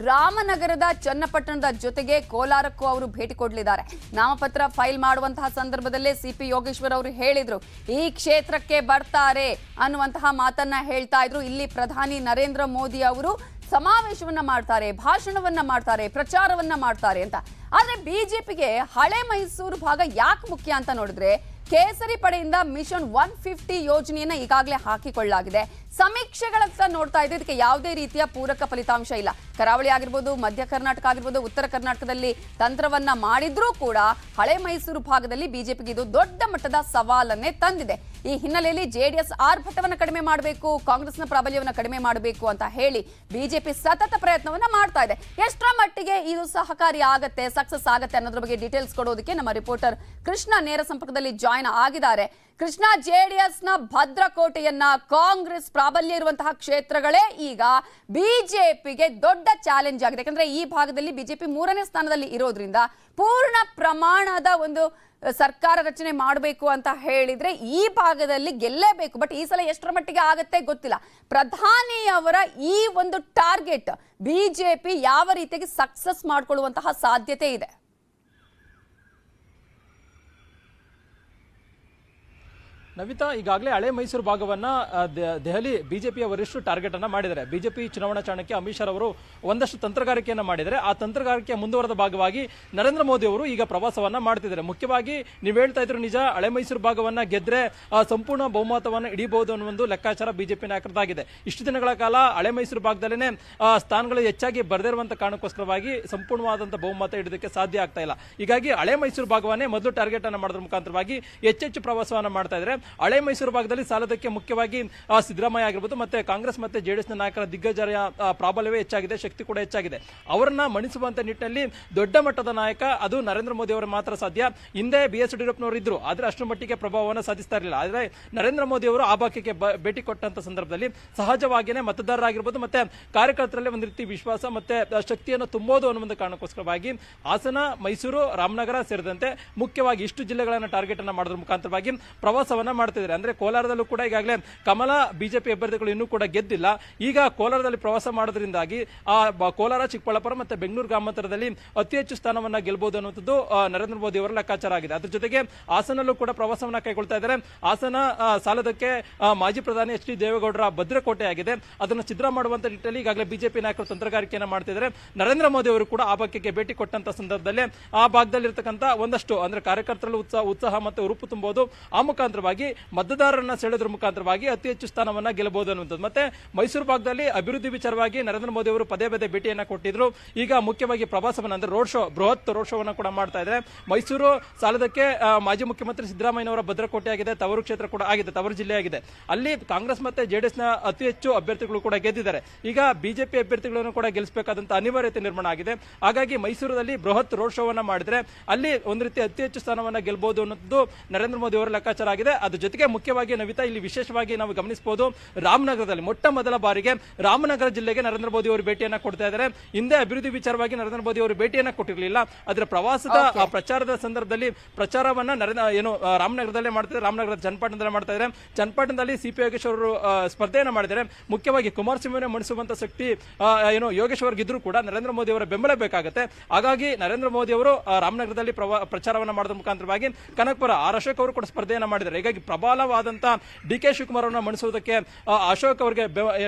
ರಾಮನಗರದ ಚನ್ನಪಟ್ಟಣದ ಜೊತೆಗೆ ಕೋಲಾರಕ್ಕೂ ಅವರು ಭೇಟಿ ಕೊಡಲಿದ್ದಾರೆ. ನಾಮಪತ್ರ ಫೈಲ್ ಮಾಡುವಂತಹ ಸಂದರ್ಭದಲ್ಲೇ CP ಯೋಗೇಶ್ವರ್ ಅವರು ಹೇಳಿದ್ರು ಈ ಕ್ಷೇತ್ರಕ್ಕೆ ಬರ್ತಾರೆ ಅನ್ನುವಂತಹ ಮಾತನ್ನ ಹೇಳ್ತಾ ಇದ್ರು. ಇಲ್ಲಿ ಪ್ರಧಾನಿ ನರೇಂದ್ರ ಮೋದಿ ಅವರು ಸಮಾವೇಶವನ್ನ ಮಾಡ್ತಾರೆ, ಭಾಷಣವನ್ನ ಮಾಡ್ತಾರೆ, ಪ್ರಚಾರವನ್ನ ಮಾಡ್ತಾರೆ ಅಂತ. ಆದ್ರೆ ಬಿಜೆಪಿಗೆ ಹಳೆ ಮೈಸೂರು ಭಾಗ ಯಾಕೆ ಮುಖ್ಯ ಅಂತ ನೋಡಿದ್ರೆ ಕೇಸರಿ ಪಡೆಯಿಂದ ಮಿಷನ್ 150 ಯೋಜನೆಯನ್ನ ಈಗಾಗಲೇ ಹಾಕಿಕೊಳ್ಳಲಾಗಿದೆ. ಸಮೀಕ್ಷೆಗಳತ್ತ ನೋಡ್ತಾ ಇದ್ರೆ ಇದಕ್ಕೆ ಯಾವುದೇ ರೀತಿಯ ಪೂರಕ ಫಲಿತಾಂಶ ಇಲ್ಲ. ಕರಾವಳಿ ಆಗಿರ್ಬೋದು, ಮಧ್ಯ ಕರ್ನಾಟಕ ಆಗಿರ್ಬೋದು, ಉತ್ತರ ಕರ್ನಾಟಕದಲ್ಲಿ ತಂತ್ರವನ್ನ ಮಾಡಿದ್ರೂ ಕೂಡ ಹಳೆ ಮೈಸೂರು ಭಾಗದಲ್ಲಿ ಬಿಜೆಪಿಗೆ ಇದು ದೊಡ್ಡ ಮಟ್ಟದ ಸವಾಲನ್ನೇ ತಂದಿದೆ. ಈ ಹಿನ್ನೆಲೆಯಲ್ಲಿ ಜೆಡಿಎಸ್ ಆರ್ಭಟವನ್ನ ಕಡಿಮೆ ಮಾಡಬೇಕು, ಕಾಂಗ್ರೆಸ್ನ ಪ್ರಾಬಲ್ಯವನ್ನ ಕಡಿಮೆ ಮಾಡಬೇಕು ಅಂತ ಹೇಳಿ ಬಿಜೆಪಿ ಸತತ ಪ್ರಯತ್ನವನ್ನ ಮಾಡ್ತಾ ಇದೆ. ಎಷ್ಟರ ಮಟ್ಟಿಗೆ ಇದು ಸಹಕಾರಿ ಆಗತ್ತೆ, ಸಕ್ಸಸ್ ಆಗತ್ತೆ ಅನ್ನೋದ್ರ ಬಗ್ಗೆ ಡೀಟೇಲ್ಸ್ ಕೊಡೋದಕ್ಕೆ ನಮ್ಮ ರಿಪೋರ್ಟರ್ ಕೃಷ್ಣ ನೇರ ಸಂಪರ್ಕದಲ್ಲಿ ಜಾಯ್ನ್ ಆಗಿದ್ದಾರೆ. ಕೃಷ್ಣ, ಜೆಡಿಎಸ್ನ ಭದ್ರಕೋಟೆಯನ್ನ ಕಾಂಗ್ರೆಸ್ ಪ್ರಾಬಲ್ಯ ಇರುವಂತಹ ಕ್ಷೇತ್ರಗಳೇ ಈಗ ಬಿಜೆಪಿಗೆ ದೊಡ್ಡ ಚಾಲೆಂಜ್ ಆಗಿದೆ. ಯಾಕಂದ್ರೆ ಈ ಭಾಗದಲ್ಲಿ ಬಿಜೆಪಿ 3ನೇ ಸ್ಥಾನದಲ್ಲಿ ಇರೋದ್ರಿಂದ ಪೂರ್ಣ ಪ್ರಮಾಣದ ಒಂದು ಸರ್ಕಾರ ರಚನೆ ಮಾಡಬೇಕು ಅಂತ ಹೇಳಿದ್ರೆ ಈ ಭಾಗದಲ್ಲಿ ಗೆಲ್ಲೇಬೇಕು. ಬಟ್ ಈ ಸಲ ಎಷ್ಟರ ಮಟ್ಟಿಗೆ ಆಗತ್ತೆ ಗೊತ್ತಿಲ್ಲ. ಪ್ರಧಾನಿಯವರ ಈ ಒಂದು ಟಾರ್ಗೆಟ್ ಬಿಜೆಪಿ ಯಾವ ರೀತಿಯಾಗಿ ಸಕ್ಸಸ್ ಮಾಡಿಕೊಳ್ಳುವಂತಹ ಸಾಧ್ಯತೆ ಇದೆ? ನವಿತಾ, ಈಗಾಗಲೇ ಹಳೆ ಮೈಸೂರು ಭಾಗವನ್ನ ದೆಹಲಿ ಬಿಜೆಪಿಯ ವರಿಷ್ಠರು ಟಾರ್ಗೆಟ್ ಅನ್ನ ಮಾಡಿದ್ದಾರೆ. ಬಿಜೆಪಿ ಚುನಾವಣಾ ಚಾಣಕ್ಯ ಅಮಿತ್ ಶಾ ಅವರು ಒಂದಷ್ಟು ತಂತ್ರಗಾರಿಕೆಯನ್ನು ಮಾಡಿದರೆ ಆ ತಂತ್ರಗಾರಿಕೆಯ ಮುಂದುವರೆದ ಭಾಗವಾಗಿ ನರೇಂದ್ರ ಮೋದಿ ಅವರು ಈಗ ಪ್ರವಾಸವನ್ನ ಮಾಡ್ತಿದ್ದಾರೆ. ಮುಖ್ಯವಾಗಿ ನೀವು ಹೇಳ್ತಾ ಇದ್ರು ನಿಜ, ಹಳೆ ಮೈಸೂರು ಭಾಗವನ್ನ ಗೆದ್ರೆ ಸಂಪೂರ್ಣ ಬಹುಮತವನ್ನು ಹಿಡಿಯಬಹುದು ಅನ್ನೋ ಒಂದು ಲೆಕ್ಕಾಚಾರ ಬಿಜೆಪಿ ನಾಯಕರದಾಗಿದೆ. ಇಷ್ಟು ದಿನಗಳ ಕಾಲ ಹಳೆ ಮೈಸೂರು ಭಾಗದಲ್ಲೇನೆ ಸ್ಥಾನಗಳು ಹೆಚ್ಚಾಗಿ ಬರದಿರುವಂತ ಕಾರಣಕ್ಕೋಸ್ಕರವಾಗಿ ಸಂಪೂರ್ಣವಾದಂತಹ ಬಹುಮತ ಹಿಡಿದಕ್ಕೆ ಸಾಧ್ಯ ಆಗ್ತಾ ಇಲ್ಲ. ಹೀಗಾಗಿ ಹಳೆ ಮೈಸೂರು ಭಾಗವನ್ನೇ ಮೊದಲು ಟಾರ್ಗೆಟ್ ಅನ್ನ ಮಾಡೋದ್ರ ಮುಖಾಂತರವಾಗಿ ಹೆಚ್ಚೆಚ್ಚು ಪ್ರವಾಸವನ್ನ ಮಾಡ್ತಾ ಇದ್ದಾರೆ. ಹಳೆ ಮೈಸೂರು ಭಾಗದಲ್ಲಿ ಸಾಲದಕ್ಕೆ ಮುಖ್ಯವಾಗಿ ಸಿದ್ದರಾಮಯ್ಯ ಆಗಿರ್ಬೋದು, ಮತ್ತೆ ಕಾಂಗ್ರೆಸ್ ಮತ್ತೆ ಜೆಡಿಎಸ್ ನಾಯಕರ ದಿಗ್ಗಜರ ಪ್ರಾಬಲ್ಯವೇ ಹೆಚ್ಚಾಗಿದೆ, ಶಕ್ತಿ ಕೂಡ ಹೆಚ್ಚಾಗಿದೆ. ಅವರನ್ನ ಮಣಿಸುವಂತ ನಿಟ್ಟಿನಲ್ಲಿ ದೊಡ್ಡ ಮಟ್ಟದ ನಾಯಕ ಅದು ನರೇಂದ್ರ ಮೋದಿ ಅವರು ಮಾತ್ರ ಸಾಧ್ಯ. ಹಿಂದೆ BS ಯಡಿಯೂರಪ್ಪನವರು ಇದ್ರು, ಆದ್ರೆ ಅಷ್ಟರ ಮಟ್ಟಿಗೆ ಪ್ರಭಾವವನ್ನು ಸಾಧಿಸ್ತಾ ಇರಲಿಲ್ಲ. ಆದ್ರೆ ನರೇಂದ್ರ ಮೋದಿ ಅವರು ಆ ಭಾಗಕ್ಕೆ ಭೇಟಿ ಕೊಟ್ಟಂತ ಸಂದರ್ಭದಲ್ಲಿ ಸಹಜವಾಗಿಯೇ ಮತದಾರರಾಗಿರ್ಬೋದು ಮತ್ತೆ ಕಾರ್ಯಕರ್ತರಲ್ಲಿ ಒಂದು ರೀತಿ ವಿಶ್ವಾಸ ಮತ್ತೆ ಶಕ್ತಿಯನ್ನು ತುಂಬೋದು ಅನ್ನೋ ಒಂದು ಕಾರಣಕ್ಕೋಸ್ಕರವಾಗಿ ಹಾಸನ, ಮೈಸೂರು, ರಾಮನಗರ ಸೇರಿದಂತೆ ಮುಖ್ಯವಾಗಿ ಇಷ್ಟು ಜಿಲ್ಲೆಗಳನ್ನ ಟಾರ್ಗೆಟ್ ಅನ್ನ ಮಾಡೋದ್ರ ಮುಖಾಂತರವಾಗಿ ಪ್ರವಾಸವನ್ನ ಮಾಡ್ತಿದ್ದಾರೆ. ಅಂದ್ರೆ ಕೋಲಾರದಲ್ಲೂ ಕೂಡ ಈಗಾಗಲೇ ಕಮಲ ಬಿಜೆಪಿ ಅಭ್ಯರ್ಥಿಗಳು ಇನ್ನೂ ಕೂಡ ಗೆದ್ದಿಲ್ಲ. ಈಗ ಕೋಲಾರದಲ್ಲಿ ಪ್ರವಾಸ ಮಾಡೋದ್ರಿಂದಾಗಿ ಕೋಲಾರ, ಚಿಕ್ಕಬಳ್ಳಾಪುರ ಮತ್ತೆ ಬೆಂಗಳೂರು ಗ್ರಾಮಾಂತರದಲ್ಲಿ ಅತಿ ಹೆಚ್ಚು ಸ್ಥಾನವನ್ನ ಗೆಲ್ಲಬಹುದು ಅನ್ನುವಂಥದ್ದು ನರೇಂದ್ರ ಮೋದಿ ಅವರ ಲೆಕ್ಕಾಚಾರ ಆಗಿದೆ. ಅದ್ರ ಜೊತೆಗೆ ಹಾಸನಲ್ಲೂ ಕೂಡ ಪ್ರವಾಸವನ್ನ ಕೈಗೊಳ್ತಾ ಇದ್ದಾರೆ. ಹಾಸನ ಸಾಲದಕ್ಕೆ ಮಾಜಿ ಪ್ರಧಾನಿ HD ದೇವೇಗೌಡರ ಭದ್ರಕೋಟೆ ಆಗಿದೆ. ಅದನ್ನು ಛಿದ್ರ ಮಾಡುವಂತ ನಿಟ್ಟಿನಲ್ಲಿ ಈಗಾಗಲೇ ಬಿಜೆಪಿ ನಾಯಕರು ತಂತ್ರಗಾರಿಕೆಯನ್ನು ಮಾಡ್ತಿದ್ದಾರೆ. ನರೇಂದ್ರ ಮೋದಿ ಅವರು ಕೂಡ ಆ ಭಾಗಕ್ಕೆ ಭೇಟಿ ಕೊಟ್ಟಂತ ಸಂದರ್ಭದಲ್ಲಿ ಆ ಭಾಗದಲ್ಲಿ ಇರತಕ್ಕಂತ ಒಂದಷ್ಟು ಅಂದ್ರೆ ಕಾರ್ಯಕರ್ತರಲ್ಲಿ ಉತ್ಸಾಹ ಮತ್ತೆ ಉರುಪು ತುಂಬಬಹುದು. ಆ ಮುಖಾಂತರವಾಗಿ ಮತದಾರರನ್ನ ಸೆಳೆದ್ರ ಮುಖಾಂತರವಾಗಿ ಅತಿ ಹೆಚ್ಚು ಸ್ಥಾನವನ್ನ ಗೆಲ್ಲಬಹುದು ಅನ್ನುವಂಥದ್ದು. ಮತ್ತೆ ಮೈಸೂರು ಭಾಗದಲ್ಲಿ ಅಭಿವೃದ್ಧಿ ವಿಚಾರವಾಗಿ ನರೇಂದ್ರ ಮೋದಿ ಅವರು ಪದೇ ಪದೇ ಭೇಟಿಯನ್ನ ಕೊಟ್ಟಿದ್ರು. ಈಗ ಮುಖ್ಯವಾಗಿ ಪ್ರವಾಸವನ್ನ ಅಂದ್ರೆ ರೋಡ್ ಶೋ, ಬೃಹತ್ ರೋಡ್ ಶೋವನ್ನ ಕೂಡ ಮಾಡ್ತಾ ಇದ್ದಾರೆ. ಮೈಸೂರು ಸಾಲದಕ್ಕೆ ಮಾಜಿ ಮುಖ್ಯಮಂತ್ರಿ ಸಿದ್ದರಾಮಯ್ಯನವರ ಭದ್ರಕೋಟೆ ಆಗಿದೆ, ತವರು ಕ್ಷೇತ್ರ ಕೂಡ ಆಗಿದೆ, ತವರು ಜಿಲ್ಲೆ ಆಗಿದೆ. ಅಲ್ಲಿ ಕಾಂಗ್ರೆಸ್ ಮತ್ತೆ ಜೆಡಿಎಸ್ ನ ಅತಿ ಹೆಚ್ಚು ಅಭ್ಯರ್ಥಿಗಳು ಕೂಡ ಗೆದ್ದಿದ್ದಾರೆ. ಈಗ ಬಿಜೆಪಿ ಅಭ್ಯರ್ಥಿಗಳನ್ನು ಕೂಡ ಗೆಲ್ಲಿಸಬೇಕಾದಂತ ಅನಿವಾರ್ಯತೆ ನಿರ್ಮಾಣ ಆಗಿದೆ. ಹಾಗಾಗಿ ಮೈಸೂರಲ್ಲಿ ಬೃಹತ್ ರೋಡ್ ಶೋವನ್ನ ಮಾಡಿದ್ರೆ ಅಲ್ಲಿ ಒಂದು ರೀತಿ ಅತಿ ಹೆಚ್ಚು ಸ್ಥಾನವನ್ನ ಗೆಲ್ಲಬಹುದು ಅನ್ನೋದು ನರೇಂದ್ರ ಮೋದಿ ಅವರ ಲೆಕ್ಕಾಚಾರ ಆಗಿದೆ. ಅದ್ರ ಜೊತೆಗೆ ಮುಖ್ಯವಾಗಿ ನವಿತಾ, ಇಲ್ಲಿ ವಿಶೇಷವಾಗಿ ನಾವು ಗಮನಿಸಬಹುದು, ರಾಮನಗರದಲ್ಲಿ ಮೊಟ್ಟ ಮೊದಲ ಬಾರಿಗೆ ರಾಮನಗರ ಜಿಲ್ಲೆಗೆ ನರೇಂದ್ರ ಮೋದಿ ಅವರು ಭೇಟಿಯನ್ನ ಕೊಡ್ತಾ ಇದ್ದಾರೆ. ಹಿಂದೆ ಅಭಿವೃದ್ಧಿ ವಿಚಾರವಾಗಿ ನರೇಂದ್ರ ಮೋದಿ ಅವರು ಭೇಟಿಯನ್ನ ಕೊಟ್ಟಿರಲಿಲ್ಲ. ಅದರ ಪ್ರವಾಸದ ಪ್ರಚಾರದ ಸಂದರ್ಭದಲ್ಲಿ ಪ್ರಚಾರವನ್ನ ರಾಮನಗರದಲ್ಲೇ ಮಾಡ್ತಿದ್ದಾರೆ. ರಾಮನಗರದ ಚನ್ನಪಟ್ಟಣದಲ್ಲೇ ಮಾಡ್ತಾ ಇದ್ದಾರೆ. ಚನ್ನಪಟ್ಟಣದಲ್ಲಿ CP ಯೋಗೇಶ್ ಅವರು ಸ್ಪರ್ಧೆಯನ್ನ ಮಾಡಿದ್ದಾರೆ. ಮುಖ್ಯವಾಗಿ ಕುಮಾರಸ್ವಾಮಿಯನ್ನು ಮಣಿಸುವಂತ ಶಕ್ತಿ ಯೋಗೇಶ್ ಇದ್ರೂ ಕೂಡ ನರೇಂದ್ರ ಮೋದಿ ಅವರ ಬೆಂಬಲ ಬೇಕಾಗುತ್ತೆ. ಹಾಗಾಗಿ ನರೇಂದ್ರ ಮೋದಿ ಅವರು ರಾಮನಗರದಲ್ಲಿ ಪ್ರಚಾರವನ್ನ ಮಾಡೋದ್ರ ಮುಖಾಂತರವಾಗಿ ಕನಕಪುರ ಅಶೋಕ್ ಅವರು ಕೂಡ ಸ್ಪರ್ಧೆಯನ್ನ ಮಾಡಿದ್ದಾರೆ. ಹೀಗಾಗಿ ಪ್ರಬಲವಾದಂತ DK ಶಿವಕುಮಾರ್ ಅವರನ್ನ ಮಣಿಸುವುದಕ್ಕೆ ಅಶೋಕ್ ಅವರಿಗೆ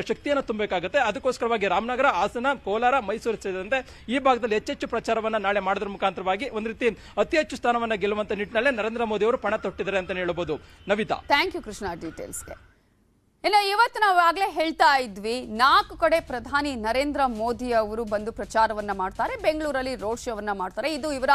ಶಕ್ತಿಯನ್ನು ತುಂಬಬೇಕಾಗುತ್ತೆ. ಅದಕ್ಕೋಸ್ಕರವಾಗಿ ರಾಮನಗರ, ಹಾಸನ, ಕೋಲಾರ, ಮೈಸೂರು ಸೇರಿದಂತೆ ಈ ಭಾಗದಲ್ಲಿ ಹೆಚ್ಚೆಚ್ಚು ಪ್ರಚಾರವನ್ನ ನಾಳೆ ಮಾಡೋದ್ರ ಮುಖಾಂತರವಾಗಿ ಒಂದು ರೀತಿ ಅತಿ ಹೆಚ್ಚು ಸ್ಥಾನವನ್ನ ಗೆಲ್ಲುವಂತ ನಿಟ್ಟಿನಲ್ಲಿ ನರೇಂದ್ರ ಮೋದಿ ಅವರು ಪಣ ತೊಟ್ಟಿದ್ದಾರೆ ಅಂತ ಹೇಳಬಹುದು. ನವಿತಾ, ಥ್ಯಾಂಕ್ ಯು ಕೃಷ್ಣ ಡೀಟೇಲ್ಸ್ಗೆ. ಇನ್ನು ಇವತ್ತು ನಾವು ಆಗ್ಲೇ ಹೇಳ್ತಾ ಇದ್ವಿ, 4 ಕಡೆ ಪ್ರಧಾನಿ ನರೇಂದ್ರ ಮೋದಿ ಅವರು ಬಂದು ಪ್ರಚಾರವನ್ನ ಮಾಡ್ತಾರೆ. ಬೆಂಗಳೂರಲ್ಲಿ ರೋಡ್ ಶೋವನ್ನ ಮಾಡ್ತಾರೆ. ಇದು ಇವರ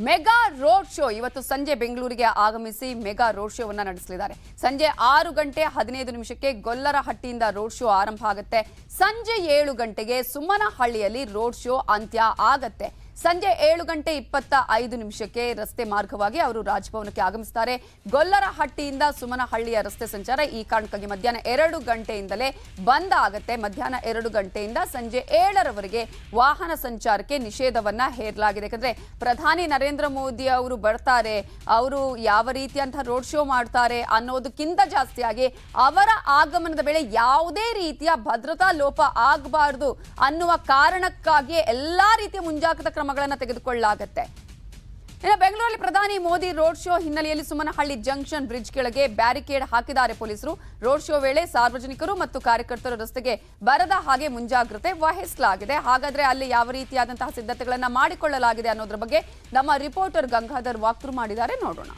ಮೆಗಾ ರೋಡ್ ಶೋ. ಇವತ್ತು ಸಂಜೆ ಬೆಂಗಳೂರಿಗೆ ಆಗಮಿಸಿ ಮೆಗಾ ರೋಡ್ ಶೋವನ್ನ ನಡೆಸಲಿದ್ದಾರೆ. ಸಂಜೆ 6:15 ಗೊಲ್ಲರಹಟ್ಟಿಯಿಂದ ರೋಡ್ ಶೋ ಆರಂಭ ಆಗುತ್ತೆ. ಸಂಜೆ 7 ಗಂಟೆಗೆ ಸುಮ್ಮನಹಳ್ಳಿಯಲ್ಲಿ ರೋಡ್ ಶೋ ಅಂತ್ಯ ಆಗತ್ತೆ. ಸಂಜೆ 7:25 ರಸ್ತೆ ಮಾರ್ಗವಾಗಿ ಅವರು ರಾಜಭವನಕ್ಕೆ ಆಗಮಿಸುತ್ತಾರೆ. ಗೊಲ್ಲರಹಟ್ಟಿಯಿಂದ ಸುಮನಹಳ್ಳಿಯ ರಸ್ತೆ ಸಂಚಾರ ಈ ಕಾರಣಕ್ಕಾಗಿ ಮಧ್ಯಾಹ್ನ 2 ಗಂಟೆಯಿಂದಲೇ ಬಂದ್ ಆಗುತ್ತೆ. ಮಧ್ಯಾಹ್ನ 2 ಗಂಟೆಯಿಂದ ಸಂಜೆ 7ರವರೆಗೆ ವಾಹನ ಸಂಚಾರಕ್ಕೆ ನಿಷೇಧವನ್ನ ಹೇರಲಾಗಿದೆ. ಯಾಕಂದ್ರೆ ಪ್ರಧಾನಿ ನರೇಂದ್ರ ಮೋದಿ ಅವರು ಬರ್ತಾರೆ, ಅವರು ಯಾವ ರೀತಿಯಂತಹ ರೋಡ್ ಶೋ ಮಾಡ್ತಾರೆ ಅನ್ನೋದಕ್ಕಿಂತ ಜಾಸ್ತಿಯಾಗಿ ಅವರ ಆಗಮನದ ವೇಳೆ ಯಾವುದೇ ರೀತಿಯ ಭದ್ರತಾ ಲೋಪ ಆಗಬಾರದು ಅನ್ನುವ ಕಾರಣಕ್ಕಾಗಿ ಎಲ್ಲಾ ರೀತಿಯ ಮುಂಜಾಗ್ರತಾ ಕ್ರಮಗಳನ್ನು ತೆಗೆದುಕೊಳ್ಳಲಾಗುತ್ತೆ. ಇನ್ನು ಬೆಂಗಳೂರಲ್ಲಿ ಪ್ರಧಾನಿ ಮೋದಿ ರೋಡ್ ಶೋ ಹಿನ್ನೆಲೆಯಲ್ಲಿ ಸುಮನಹಳ್ಳಿ ಜಂಕ್ಷನ್ ಬ್ರಿಡ್ಜ್ ಕೆಳಗೆ ಬ್ಯಾರಿಕೇಡ್ ಹಾಕಿದ್ದಾರೆ ಪೊಲೀಸರು. ರೋಡ್ ಶೋ ವೇಳೆ ಸಾರ್ವಜನಿಕರು ಮತ್ತು ಕಾರ್ಯಕರ್ತರು ರಸ್ತೆಗೆ ಬರದ ಹಾಗೆ ಮುಂಜಾಗ್ರತೆ ವಹಿಸಲಾಗಿದೆ. ಹಾಗಾದ್ರೆ ಅಲ್ಲಿ ಯಾವ ರೀತಿಯಾದಂತಹ ಸಿದ್ಧತೆಗಳನ್ನ ಮಾಡಿಕೊಳ್ಳಲಾಗಿದೆ ಅನ್ನೋದ್ರ ಬಗ್ಗೆ ನಮ್ಮ ರಿಪೋರ್ಟರ್ ಗಂಗಾಧರ್ ವಾಕ್ಥ್ರೂ ಮಾಡಿದ್ದಾರೆ, ನೋಡೋಣ.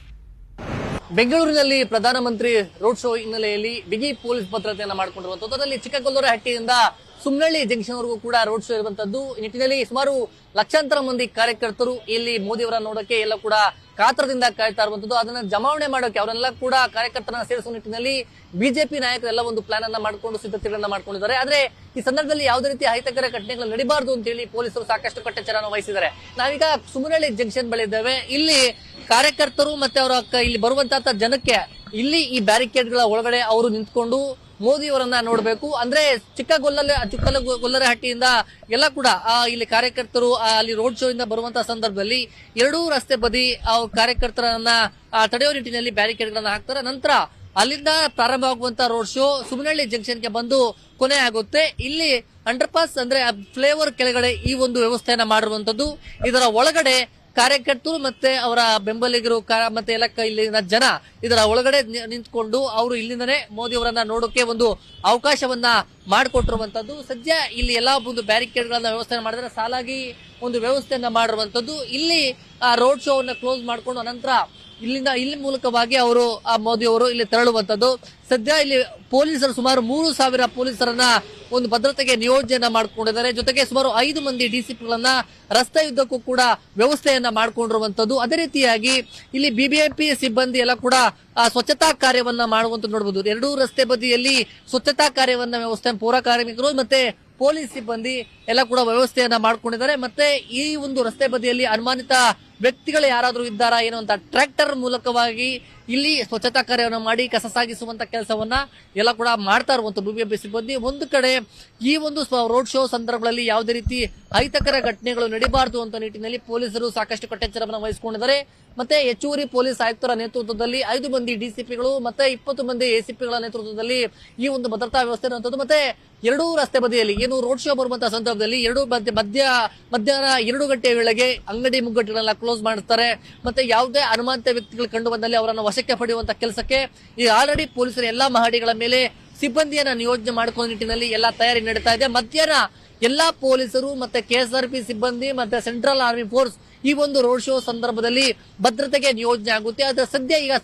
ಬೆಂಗಳೂರಿನಲ್ಲಿ ಪ್ರಧಾನಮಂತ್ರಿ ರೋಡ್ ಶೋ ಹಿನ್ನೆಲೆಯಲ್ಲಿ ಬಿಗಿ ಪೊಲೀಸ್ ಭದ್ರತೆಯನ್ನ ಮಾಡಿಕೊಂಡಿರುವಂತದ್ದು. ಅದರಲ್ಲಿ ಚಿಕ್ಕಗೊಲ್ಲರಹಟ್ಟಿಯಿಂದ ಸುಮ್ನಹಳ್ಳಿ ಜಂಕ್ಷನ್ ವರೆಗೂ ಕೂಡ ರೋಡ್ ಶೋ ಇರುವಂತದ್ದು. ಈ ನಿಟ್ಟಿನಲ್ಲಿ ಸುಮಾರು ಲಕ್ಷಾಂತರ ಮಂದಿ ಕಾರ್ಯಕರ್ತರು ಇಲ್ಲಿ ಮೋದಿಯವರ ನೋಡಕ್ಕೆ ಎಲ್ಲ ಕೂಡ ಕಾತರದಿಂದ ಕಾಯ್ತಾ ಇರುವಂತದ್ದು. ಅದನ್ನ ಜಮಾವಣೆ ಮಾಡೋಕೆ ಅವರೆಲ್ಲ ಕೂಡ ಕಾರ್ಯಕರ್ತರನ್ನ ಸೇರಿಸುವ ನಿಟ್ಟಿನಲ್ಲಿ ಬಿಜೆಪಿ ನಾಯಕರೆಲ್ಲ ಒಂದು ಪ್ಲಾನ್ ಅನ್ನ ಮಾಡಿಕೊಂಡು ಸಿದ್ಧತೆಗಳನ್ನ ಮಾಡ್ಕೊಂಡಿದ್ದಾರೆ. ಆದ್ರೆ ಈ ಸಂದರ್ಭದಲ್ಲಿ ಯಾವುದೇ ರೀತಿ ಅಹಿತಕರ ಘಟನೆಗಳು ನಡೀಬಾರದು ಅಂತ ಹೇಳಿ ಪೊಲೀಸರು ಸಾಕಷ್ಟು ಕಟ್ಟೆಚ್ಚರವನ್ನು ವಹಿಸಿದ್ದಾರೆ. ನಾವೀಗ ಸುಮನಹಳ್ಳಿ ಜಂಕ್ಷನ್ ಬಳಿ ಇದ್ದೇವೆ. ಇಲ್ಲಿ ಕಾರ್ಯಕರ್ತರು ಮತ್ತೆ ಅವರ ಇಲ್ಲಿ ಬರುವಂತಹ ಜನಕ್ಕೆ ಇಲ್ಲಿ ಈ ಬ್ಯಾರಿಕೇಡ್ ಗಳ ಒಳಗಡೆ ಅವರು ನಿಂತ್ಕೊಂಡು ಮೋದಿಯವರನ್ನ ನೋಡ್ಬೇಕು. ಅಂದ್ರೆ ಚಿಕ್ಕಗೊಲ್ಲರಹಟ್ಟಿಯಿಂದ ಎಲ್ಲ ಕೂಡ ಇಲ್ಲಿ ಕಾರ್ಯಕರ್ತರು ಅಲ್ಲಿ ರೋಡ್ ಶೋ ಇಂದ ಬರುವಂತಹ ಸಂದರ್ಭದಲ್ಲಿ ಎರಡೂ ರಸ್ತೆ ಬದಿ ಕಾರ್ಯಕರ್ತರನ್ನ ತಡೆಯುವ ನಿಟ್ಟಿನಲ್ಲಿ ಬ್ಯಾರಿಕೇಡ್ ಗಳನ್ನ ಹಾಕ್ತಾರೆ. ನಂತರ ಅಲ್ಲಿಂದ ಪ್ರಾರಂಭವಾಗುವಂತಹ ರೋಡ್ ಶೋ ಸುಮನಹಳ್ಳಿ ಜಂಕ್ಷನ್ ಗೆ ಬಂದು ಕೊನೆ ಆಗುತ್ತೆ. ಇಲ್ಲಿ ಅಂಡರ್ ಪಾಸ್ ಅಂದ್ರೆ ಫ್ಲೇವರ್ ಕೆಳಗಡೆ ಈ ಒಂದು ವ್ಯವಸ್ಥೆಯನ್ನ ಮಾಡಿರುವಂತದ್ದು. ಇದರ ಒಳಗಡೆ ಕಾರ್ಯಕರ್ತರು ಮತ್ತೆ ಅವರ ಬೆಂಬಲಿಗರು ಮತ್ತೆ ಎಲ್ಲ ಇಲ್ಲಿನ ಜನ ಇದರ ಒಳಗಡೆ ನಿಂತ್ಕೊಂಡು ಅವರು ಇಲ್ಲಿಂದನೇ ಮೋದಿ ಅವರನ್ನ ನೋಡೋಕೆ ಒಂದು ಅವಕಾಶವನ್ನ ಮಾಡಿಕೊಟ್ಟಿರುವಂತದ್ದು. ಸದ್ಯ ಇಲ್ಲಿ ಎಲ್ಲಾ ಒಂದು ಬ್ಯಾರಿಕೇಡ್ ಗಳನ್ನ ವ್ಯವಸ್ಥೆ ಮಾಡಿದ್ರೆ ಸಾಲಾಗಿ ಒಂದು ವ್ಯವಸ್ಥೆಯನ್ನ ಮಾಡಿರುವಂತದ್ದು. ಇಲ್ಲಿ ಆ ರೋಡ್ ಶೋ ಅನ್ನ ಕ್ಲೋಸ್ ಮಾಡಿಕೊಂಡು ಅನಂತರ ಇಲ್ಲಿ ಮೂಲಕವಾಗಿ ಅವರು ಮೋದಿ ಅವರು ಇಲ್ಲಿ ತೆರಳುವಂತದ್ದು. ಸದ್ಯ ಇಲ್ಲಿ ಪೊಲೀಸರು ಸುಮಾರು 3,000 ಪೊಲೀಸರನ್ನ ಒಂದು ಭದ್ರತೆಗೆ ನಿಯೋಜನೆ ಮಾಡಿಕೊಂಡಿದ್ದಾರೆ. ಜೊತೆಗೆ ಸುಮಾರು 5 ಮಂದಿ ಡಿಸಿಪಿಗಳನ್ನ ರಸ್ತೆಯುದ್ದಕ್ಕೂ ಕೂಡ ವ್ಯವಸ್ಥೆಯನ್ನ ಮಾಡಿಕೊಂಡಿರುವಂತದ್ದು. ಅದೇ ರೀತಿಯಾಗಿ ಇಲ್ಲಿ ಬಿಬಿಎಂಪಿ ಸಿಬ್ಬಂದಿ ಎಲ್ಲ ಕೂಡ ಸ್ವಚ್ಛತಾ ಕಾರ್ಯವನ್ನ ಮಾಡುವಂತ ನೋಡಬಹುದು. ಎರಡೂ ರಸ್ತೆ ಬದಿಯಲ್ಲಿ ಸ್ವಚ್ಛತಾ ಕಾರ್ಯವನ್ನ ವ್ಯವಸ್ಥೆ ಪೌರ ಕಾರ್ಮಿಕರು ಮತ್ತೆ ಪೊಲೀಸ್ ಸಿಬ್ಬಂದಿ ಎಲ್ಲ ಕೂಡ ವ್ಯವಸ್ಥೆಯನ್ನ ಮಾಡ್ಕೊಂಡಿದ್ದಾರೆ. ಮತ್ತೆ ಈ ಒಂದು ರಸ್ತೆ ಬದಿಯಲ್ಲಿ ಅನುಮಾನಿತ ವ್ಯಕ್ತಿಗಳು ಯಾರಾದ್ರೂ ಇದ್ದಾರಾ ಏನೋ ಅಂತ ಟ್ರ್ಯಾಕ್ಟರ್ ಮೂಲಕವಾಗಿ ಇಲ್ಲಿ ಸ್ವಚ್ಛತಾ ಕಾರ್ಯವನ್ನು ಮಾಡಿ ಕಸ ಸಾಗಿಸುವಂತ ಕೆಲಸವನ್ನ ಎಲ್ಲ ಕೂಡ ಮಾಡ್ತಾ ಇರುವಂತ ಬಿಬಿಎಂಪಿ ಸಿಬ್ಬಂದಿ. ಒಂದು ಕಡೆ ಈ ಒಂದು ರೋಡ್ ಶೋ ಸಂದರ್ಭದಲ್ಲಿ ಯಾವುದೇ ರೀತಿ ಅಹಿತಕರ ಘಟನೆಗಳು ನಡೀಬಾರದು ಅಂತ ನಿಟ್ಟಿನಲ್ಲಿ ಪೊಲೀಸರು ಸಾಕಷ್ಟು ಕಟ್ಟೆಚ್ಚರವನ್ನು ವಹಿಸಿಕೊಂಡಿದ್ದಾರೆ. ಮತ್ತೆ ಹೆಚ್ಚುವರಿ ಪೊಲೀಸ್ ಆಯುಕ್ತರ ನೇತೃತ್ವದಲ್ಲಿ 5 ಮಂದಿ ಡಿಸಿಪಿಗಳು ಮತ್ತೆ 20 ಮಂದಿ ಎಸಿಪಿಗಳ ನೇತೃತ್ವದಲ್ಲಿ ಈ ಒಂದು ಭದ್ರತಾ ವ್ಯವಸ್ಥೆ ಇರುವಂತದ್ದು. ಮತ್ತೆ ಎರಡೂ ರಸ್ತೆ ಬದಿಯಲ್ಲಿ ಏನು ರೋಡ್ ಶೋ ಬರುವಂತಹ ಸಂದರ್ಭದಲ್ಲಿ ಮಧ್ಯಾಹ್ನ 2 ಗಂಟೆ ವೇಳೆಗೆ ಅಂಗಡಿ ಮುಗ್ಗಟ್ಟುಗಳನ್ನ ಕ್ಲೋಸ್ ಮಾಡುತ್ತಾರೆ. ಮತ್ತೆ ಯಾವುದೇ ಅನುಮಾನಿತ ವ್ಯಕ್ತಿಗಳು ಕಂಡು ಬಂದಲ್ಲಿ ಅವರನ್ನು ವಶಕ್ಕೆ ಪಡೆಯುವಂತ ಕೆಲಸಕ್ಕೆ ಈ ಆಲ್ರೆಡಿ ಪೊಲೀಸರು ಎಲ್ಲಾ ಮಹಡಿಗಳ ಮೇಲೆ ಸಿಬ್ಬಂದಿಯನ್ನ ನಿಯೋಜನೆ ಮಾಡಿಕೊಂಡ ನಿಟ್ಟಿನಲ್ಲಿ ಎಲ್ಲಾ ತಯಾರಿ ನಡೀತಾ ಇದೆ. ಮಧ್ಯಾಹ್ನ ಎಲ್ಲಾ ಪೊಲೀಸರು ಮತ್ತೆ ಕೆಎಸ್ಆರ್ಪಿ ಸಿಬ್ಬಂದಿ ಮತ್ತೆ ಸೆಂಟ್ರಲ್ ಆರ್ಮಿ ಫೋರ್ಸ್ ಈ ಒಂದು ರೋಡ್ ಶೋ ಸಂದರ್ಭದಲ್ಲಿ ಭದ್ರತೆಗೆ ನಿಯೋಜನೆ ಆಗುತ್ತೆ. ಆದ್ರೆ ಸದ್ಯ ಈಗ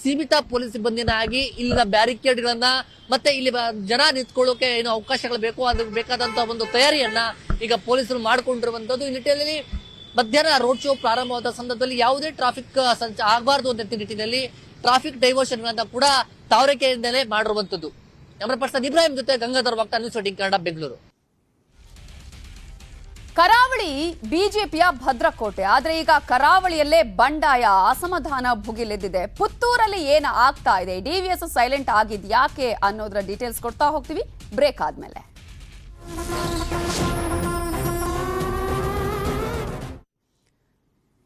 ಸೀಮಿತ ಪೊಲೀಸ್ ಸಿಬ್ಬಂದಿನ ಆಗಿ ಇಲ್ಲಿನ ಬ್ಯಾರಿಕೇಡ್ ಗಳನ್ನ ಮತ್ತೆ ಇಲ್ಲಿ ಜನ ನಿಂತ್ಕೊಳ್ಳೋಕೆ ಏನು ಅವಕಾಶಗಳು ಬೇಕು ಅದಕ್ಕೆ ಬೇಕಾದಂತಹ ಒಂದು ತಯಾರಿಯನ್ನ ಈಗ ಪೊಲೀಸರು ಮಾಡಿಕೊಂಡಿರುವಂತದ್ದು. ಈ ನಿಟ್ಟಿನಲ್ಲಿ ಮಧ್ಯಾಹ್ನ ರೋಡ್ ಶೋ ಪ್ರಾರಂಭವಾದ ಸಂದರ್ಭದಲ್ಲಿ ಯಾವುದೇ ಟ್ರಾಫಿಕ್ ಆಗಬಾರದು ಅಂತ ನಿಟ್ಟಿನಲ್ಲಿ ಟ್ರಾಫಿಕ್ ಡೈವರ್ಷನ್ ಗಳನ್ನ ಕೂಡ ತಾವರೆಕೆಯಿಂದಲೇ ಮಾಡಿರುವಂತದ್ದು. ಕ್ಯಾಮರಾ ಪರ್ಸನ್ ಇಬ್ರಾಹಿಂ ಜೊತೆ ಗಂಗಾಧರ್ ವಾಗ್ತಾ, ನ್ಯೂಸ್ 18 ಕನ್ನಡ, ಬೆಂಗಳೂರು. ಕರಾವಳಿ ಬಿಜೆಪಿಯ ಭದ್ರಕೋಟೆ. ಆದ್ರೆ ಈಗ ಕರಾವಳಿಯಲ್ಲೇ ಬಂಡಾಯ, ಅಸಮಾಧಾನ ಭುಗಿಲೆದ್ದಿದೆ. ಪುತ್ತೂರಲ್ಲಿ ಏನು ಆಗ್ತಾ ಇದೆ, ಡಿವಿಎಸ್ ಸೈಲೆಂಟ್ ಆಗಿದ್ ಯಾಕೆ ಅನ್ನೋದ್ರ ಡೀಟೇಲ್ಸ್ ಕೊಡ್ತಾ ಹೋಗ್ತೀವಿ ಬ್ರೇಕ್ ಆದ್ಮೇಲೆ.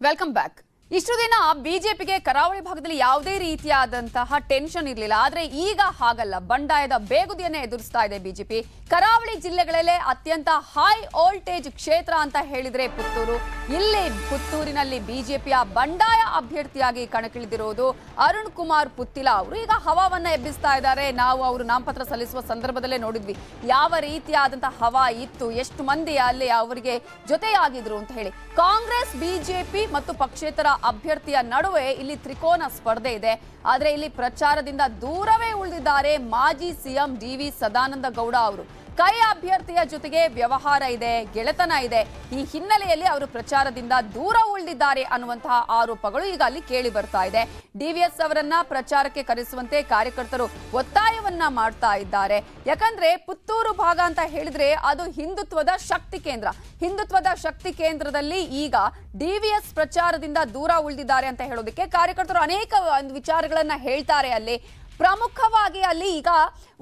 Welcome back. ಇಷ್ಟು ದಿನ ಬಿಜೆಪಿಗೆ ಕರಾವಳಿ ಭಾಗದಲ್ಲಿ ಯಾವುದೇ ರೀತಿಯಾದಂತಹ ಟೆನ್ಷನ್ ಇರಲಿಲ್ಲ. ಆದ್ರೆ ಈಗ ಹಾಗಲ್ಲ, ಬಂಡಾಯದ ಬೇಗುದಿಯನ್ನೇ ಎದುರಿಸ್ತಾ ಇದೆ ಬಿಜೆಪಿ. ಕರಾವಳಿ ಜಿಲ್ಲೆಗಳಲ್ಲೇ ಅತ್ಯಂತ ಹೈ ವೋಲ್ಟೇಜ್ ಕ್ಷೇತ್ರ ಅಂತ ಹೇಳಿದ್ರೆ ಪುತ್ತೂರು. ಇಲ್ಲಿ ಪುತ್ತೂರಿನಲ್ಲಿ ಬಿಜೆಪಿಯ ಬಂಡಾಯ ಅಭ್ಯರ್ಥಿಯಾಗಿ ಕಣಕ್ಕಿಳಿದಿರುವುದು ಅರುಣ್ ಕುಮಾರ್ ಪುತ್ತಿಲ ಅವರು. ಈಗ ಹವಾವನ್ನ ಎಬ್ಬಿಸ್ತಾ ಇದ್ದಾರೆ. ನಾವು ಅವರು ನಾಮಪತ್ರ ಸಲ್ಲಿಸುವ ಸಂದರ್ಭದಲ್ಲೇ ನೋಡಿದ್ವಿ ಯಾವ ರೀತಿಯಾದಂತಹ ಹವಾ ಇತ್ತು, ಎಷ್ಟು ಮಂದಿ ಅಲ್ಲಿ ಅವರಿಗೆ ಜೊತೆಯಾಗಿದ್ರು ಅಂತ ಹೇಳಿ. ಕಾಂಗ್ರೆಸ್, ಬಿಜೆಪಿ ಮತ್ತು ಪಕ್ಷೇತರ ಅಭ್ಯರ್ಥಿಯ ನಡುವೆ ಇಲ್ಲಿ ತ್ರಿಕೋನ ಸ್ಪರ್ಧೆ ಇದೆ. ಆದ್ರೆ ಇಲ್ಲಿ ಪ್ರಚಾರದಿಂದ ದೂರವೇ ಉಳಿದಿದ್ದಾರೆ ಮಾಜಿ ಸಿಎಂ ಡಿ.ವಿ. ಸದಾನಂದ ಗೌಡ ಅವರು. ಕೈ ಅಭ್ಯರ್ಥಿಯ ಜೊತೆಗೆ ವ್ಯವಹಾರ ಇದೆ, ಗೆಳೆತನ ಇದೆ. ಈ ಹಿನ್ನೆಲೆಯಲ್ಲಿ ಅವರು ಪ್ರಚಾರದಿಂದ ದೂರ ಉಳಿದಿದ್ದಾರೆ ಅನ್ನುವಂತಹ ಆರೋಪಗಳು ಈಗ ಅಲ್ಲಿ ಕೇಳಿ ಬರ್ತಾ ಇದೆ. ಡಿವಿಎಸ್ ಅವರನ್ನ ಪ್ರಚಾರಕ್ಕೆ ಕರೆಸುವಂತೆ ಕಾರ್ಯಕರ್ತರು ಒತ್ತಾಯವನ್ನ ಮಾಡ್ತಾ ಇದ್ದಾರೆ. ಯಾಕಂದ್ರೆ ಪುತ್ತೂರು ಭಾಗ ಅಂತ ಹೇಳಿದ್ರೆ ಅದು ಹಿಂದುತ್ವದ ಶಕ್ತಿ ಕೇಂದ್ರ. ಹಿಂದುತ್ವದ ಶಕ್ತಿ ಕೇಂದ್ರದಲ್ಲಿ ಈಗ ಡಿವಿಎಸ್ ಪ್ರಚಾರದಿಂದ ದೂರ ಉಳಿದಿದ್ದಾರೆ ಅಂತ ಹೇಳೋದಕ್ಕೆ ಕಾರ್ಯಕರ್ತರು ಅನೇಕ ವಿಚಾರಗಳನ್ನ ಹೇಳ್ತಾರೆ. ಅಲ್ಲಿ ಪ್ರಮುಖವಾಗಿ ಅಲ್ಲಿ ಈಗ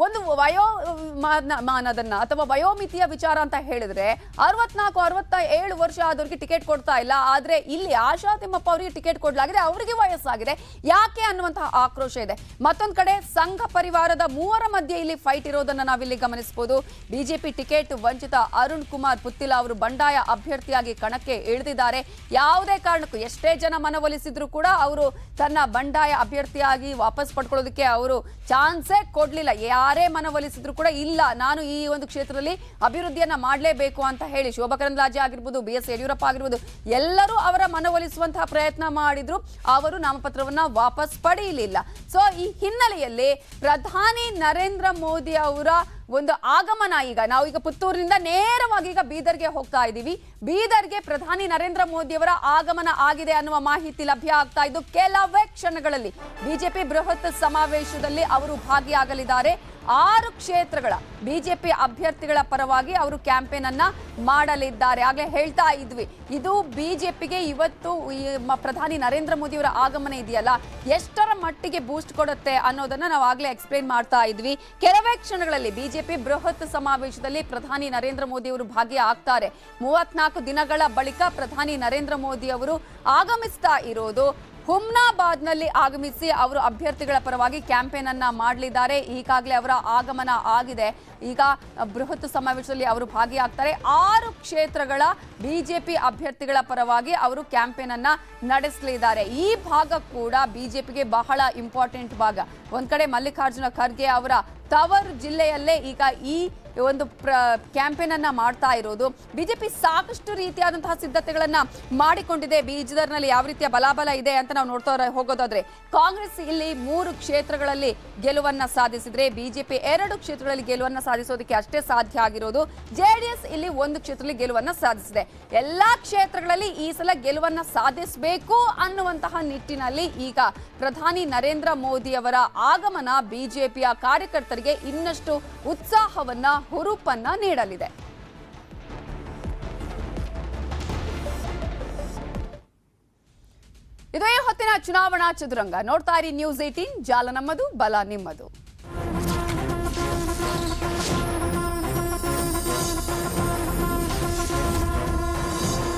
ಒಂದು ವಯೋಮಾನದನ್ನ ಅಥವಾ ವಯೋಮಿತಿಯ ವಿಚಾರ ಅಂತ ಹೇಳಿದ್ರೆ 64-67 ವರ್ಷ ಆದವರಿಗೆ ಟಿಕೆಟ್ ಕೊಡ್ತಾ ಇಲ್ಲ. ಆದ್ರೆ ಇಲ್ಲಿ ಆಶಾ ತಿಮ್ಮಪ್ಪ ಅವರಿಗೆ ಟಿಕೆಟ್ ಕೊಡಲಾಗಿದೆ, ಅವರಿಗೆ ವಯಸ್ಸಾಗಿದೆ. ಯಾಕೆ ಅನ್ನುವಂತಹ ಆಕ್ರೋಶ ಇದೆ. ಮತ್ತೊಂದು ಕಡೆ ಸಂಘ ಪರಿವಾರದ 3 ಮಧ್ಯೆ ಇಲ್ಲಿ ಫೈಟ್ ಇರೋದನ್ನ ನಾವಿಲ್ಲಿ ಗಮನಿಸಬಹುದು. ಬಿಜೆಪಿ ಟಿಕೆಟ್ ವಂಚಿತ ಅರುಣ್ ಕುಮಾರ್ ಪುತ್ತಿಲ ಅವರು ಬಂಡಾಯ ಅಭ್ಯರ್ಥಿಯಾಗಿ ಕಣಕ್ಕೆ ಇಳಿದಿದ್ದಾರೆ. ಯಾವುದೇ ಕಾರಣಕ್ಕೂ ಎಷ್ಟೇ ಜನ ಮನವೊಲಿಸಿದ್ರು ಕೂಡ ಅವರು ತನ್ನ ಬಂಡಾಯ ಅಭ್ಯರ್ಥಿಯಾಗಿ ವಾಪಸ್ ಪಡ್ಕೊಳ್ಳೋದಕ್ಕೆ ಅವರು ಚಾನ್ಸೇ ಕೊಡ್ಲಿಲ್ಲ. ಯಾರೇ ಮನವೊಲಿಸಿದ್ರು ಕೂಡ ಇಲ್ಲ, ನಾನು ಈ ಒಂದು ಕ್ಷೇತ್ರದಲ್ಲಿ ಅಭಿವೃದ್ಧಿಯನ್ನ ಮಾಡಲೇಬೇಕು ಅಂತ ಹೇಳಿ ಶೋಭಾ ಕರಂದ್ಲಾಜೆ ಆಗಿರ್ಬೋದು, BS ಯಡಿಯೂರಪ್ಪ ಆಗಿರ್ಬೋದು, ಎಲ್ಲರೂ ಅವರ ಮನವೊಲಿಸುವಂತಹ ಪ್ರಯತ್ನ ಮಾಡಿದ್ರು. ಅವರು ನಾಮಪತ್ರವನ್ನ ವಾಪಸ್ ಪಡೆಯಲಿಲ್ಲ. ಸೊ ಈ ಹಿನ್ನೆಲೆಯಲ್ಲಿ ಪ್ರಧಾನಿ ನರೇಂದ್ರ ಮೋದಿ ಅವರ ಒಂದು ಆಗಮನ, ನಾವೀಗ ಪುತ್ತೂರಿನಿಂದ ನೇರವಾಗಿ ಈಗ ಬೀದರ್ಗೆ ಹೋಗ್ತಾ ಇದ್ದೀವಿ. ಬೀದರ್ಗೆ ಪ್ರಧಾನಿ ನರೇಂದ್ರ ಮೋದಿ ಅವರ ಆಗಮನ ಆಗಿದೆ ಅನ್ನುವ ಮಾಹಿತಿ ಲಭ್ಯ ಆಗ್ತಾ ಇದ್ದು ಕೆಲವೇ ಕ್ಷಣಗಳಲ್ಲಿ ಬಿಜೆಪಿ ಬೃಹತ್ ಸಮಾವೇಶದಲ್ಲಿ ಅವರು ಭಾಗಿಯಾಗಲಿದ್ದಾರೆ. 6 ಕ್ಷೇತ್ರಗಳ ಬಿಜೆಪಿ ಅಭ್ಯರ್ಥಿಗಳ ಪರವಾಗಿ ಅವರು ಕ್ಯಾಂಪೇನ್ ಅನ್ನ ಮಾಡಲಿದ್ದಾರೆ. ಆಗ್ಲೇ ಹೇಳ್ತಾ ಇದ್ವಿ, ಇದು ಬಿಜೆಪಿಗೆ ಇವತ್ತು ಪ್ರಧಾನಿ ನರೇಂದ್ರ ಮೋದಿ ಅವರ ಆಗಮನ ಇದೆಯಲ್ಲ, ಎಷ್ಟರ ಮಟ್ಟಿಗೆ ಬೂಸ್ಟ್ ಕೊಡುತ್ತೆ ಅನ್ನೋದನ್ನ ನಾವು ಆಗ್ಲೇ ಎಕ್ಸ್ಪ್ಲೇನ್ ಮಾಡ್ತಾ ಇದ್ವಿ. ಕೆಲವೇ ಕ್ಷಣಗಳಲ್ಲಿ ಬಿಜೆಪಿ ಬೃಹತ್ ಸಮಾವೇಶದಲ್ಲಿ ಪ್ರಧಾನಿ ನರೇಂದ್ರ ಮೋದಿ ಅವರು ಭಾಗಿಯಾಗ್ತಾರೆ. 34 ದಿನಗಳ ಬಳಿಕ ಪ್ರಧಾನಿ ನರೇಂದ್ರ ಮೋದಿ ಅವರು ಆಗಮಿಸ್ತಾ ಇರೋದು ಹುಮ್ನಾಬಾದ್ನಲ್ಲಿ ಆಗಮಿಸಿ ಅವರು ಅಭ್ಯರ್ಥಿಗಳ ಪರವಾಗಿ ಕ್ಯಾಂಪೇನ್ ಅನ್ನ ಮಾಡಲಿದ್ದಾರೆ. ಈಗಾಗಲೇ ಅವರ ಆಗಮನ ಆಗಿದೆ. ಈಗ ಬೃಹತ್ ಸಮಾವೇಶದಲ್ಲಿ ಅವರು ಭಾಗಿಯಾಗ್ತಾರೆ. 6 ಕ್ಷೇತ್ರಗಳ ಬಿಜೆಪಿ ಅಭ್ಯರ್ಥಿಗಳ ಪರವಾಗಿ ಅವರು ಕ್ಯಾಂಪೇನ್ ಅನ್ನ ನಡೆಸಲಿದ್ದಾರೆ. ಈ ಭಾಗ ಕೂಡ ಬಿಜೆಪಿಗೆ ಬಹಳ ಇಂಪಾರ್ಟೆಂಟ್ ಭಾಗ. ಒಂದ್ ಕಡೆ ಮಲ್ಲಿಕಾರ್ಜುನ ಖರ್ಗೆ ಅವರ ತವರು ಜಿಲ್ಲೆಯಲ್ಲೇ ಈಗ ಈ ಒಂದು ಕ್ಯಾಂಪೇನ್ ಅನ್ನ ಮಾಡ್ತಾ ಇರೋದು. ಬಿಜೆಪಿ ಸಾಕಷ್ಟು ರೀತಿಯಾದಂತಹ ಸಿದ್ಧತೆಗಳನ್ನ ಮಾಡಿಕೊಂಡಿದೆ. ಬೀದರ್ನಲ್ಲಿ ಯಾವ ರೀತಿಯ ಬಲಾಬಲ ಇದೆ ಅಂತ ನಾವು ನೋಡ್ತಾ ಹೋಗೋದಾದ್ರೆ, ಕಾಂಗ್ರೆಸ್ ಇಲ್ಲಿ 3 ಕ್ಷೇತ್ರಗಳಲ್ಲಿ ಗೆಲುವನ್ನ ಸಾಧಿಸಿದ್ರೆ, ಬಿಜೆಪಿ 2 ಕ್ಷೇತ್ರಗಳಲ್ಲಿ ಗೆಲುವನ್ನ ಸಾಧಿಸೋದಕ್ಕೆ ಅಷ್ಟೇ ಸಾಧ್ಯ ಆಗಿರೋದು. JDS ಇಲ್ಲಿ 1 ಕ್ಷೇತ್ರದಲ್ಲಿ ಗೆಲುವನ್ನ ಸಾಧಿಸಿದೆ. ಎಲ್ಲಾ ಕ್ಷೇತ್ರಗಳಲ್ಲಿ ಈ ಸಲ ಗೆಲುವನ್ನ ಸಾಧಿಸಬೇಕು ಅನ್ನುವಂತಹ ನಿಟ್ಟಿನಲ್ಲಿ ಈಗ ಪ್ರಧಾನಿ ನರೇಂದ್ರ ಮೋದಿ ಅವರ ಆಗಮನ ಬಿಜೆಪಿಯ ಕಾರ್ಯಕರ್ತರಿಗೆ ಇನ್ನಷ್ಟು ಉತ್ಸಾಹವನ್ನ, ಹುರುಪನ್ನ ನೀಡಲಿದೆ. ಇದೇ ಹೊತ್ತಿನ ಚುನಾವಣಾ ಚದುರಂಗ. ನೋಡ್ತಾ ಇರಿ ನ್ಯೂಸ್ 18, ಜಾಲ ನಮ್ಮದು, ಬಲ ನಿಮ್ಮದು.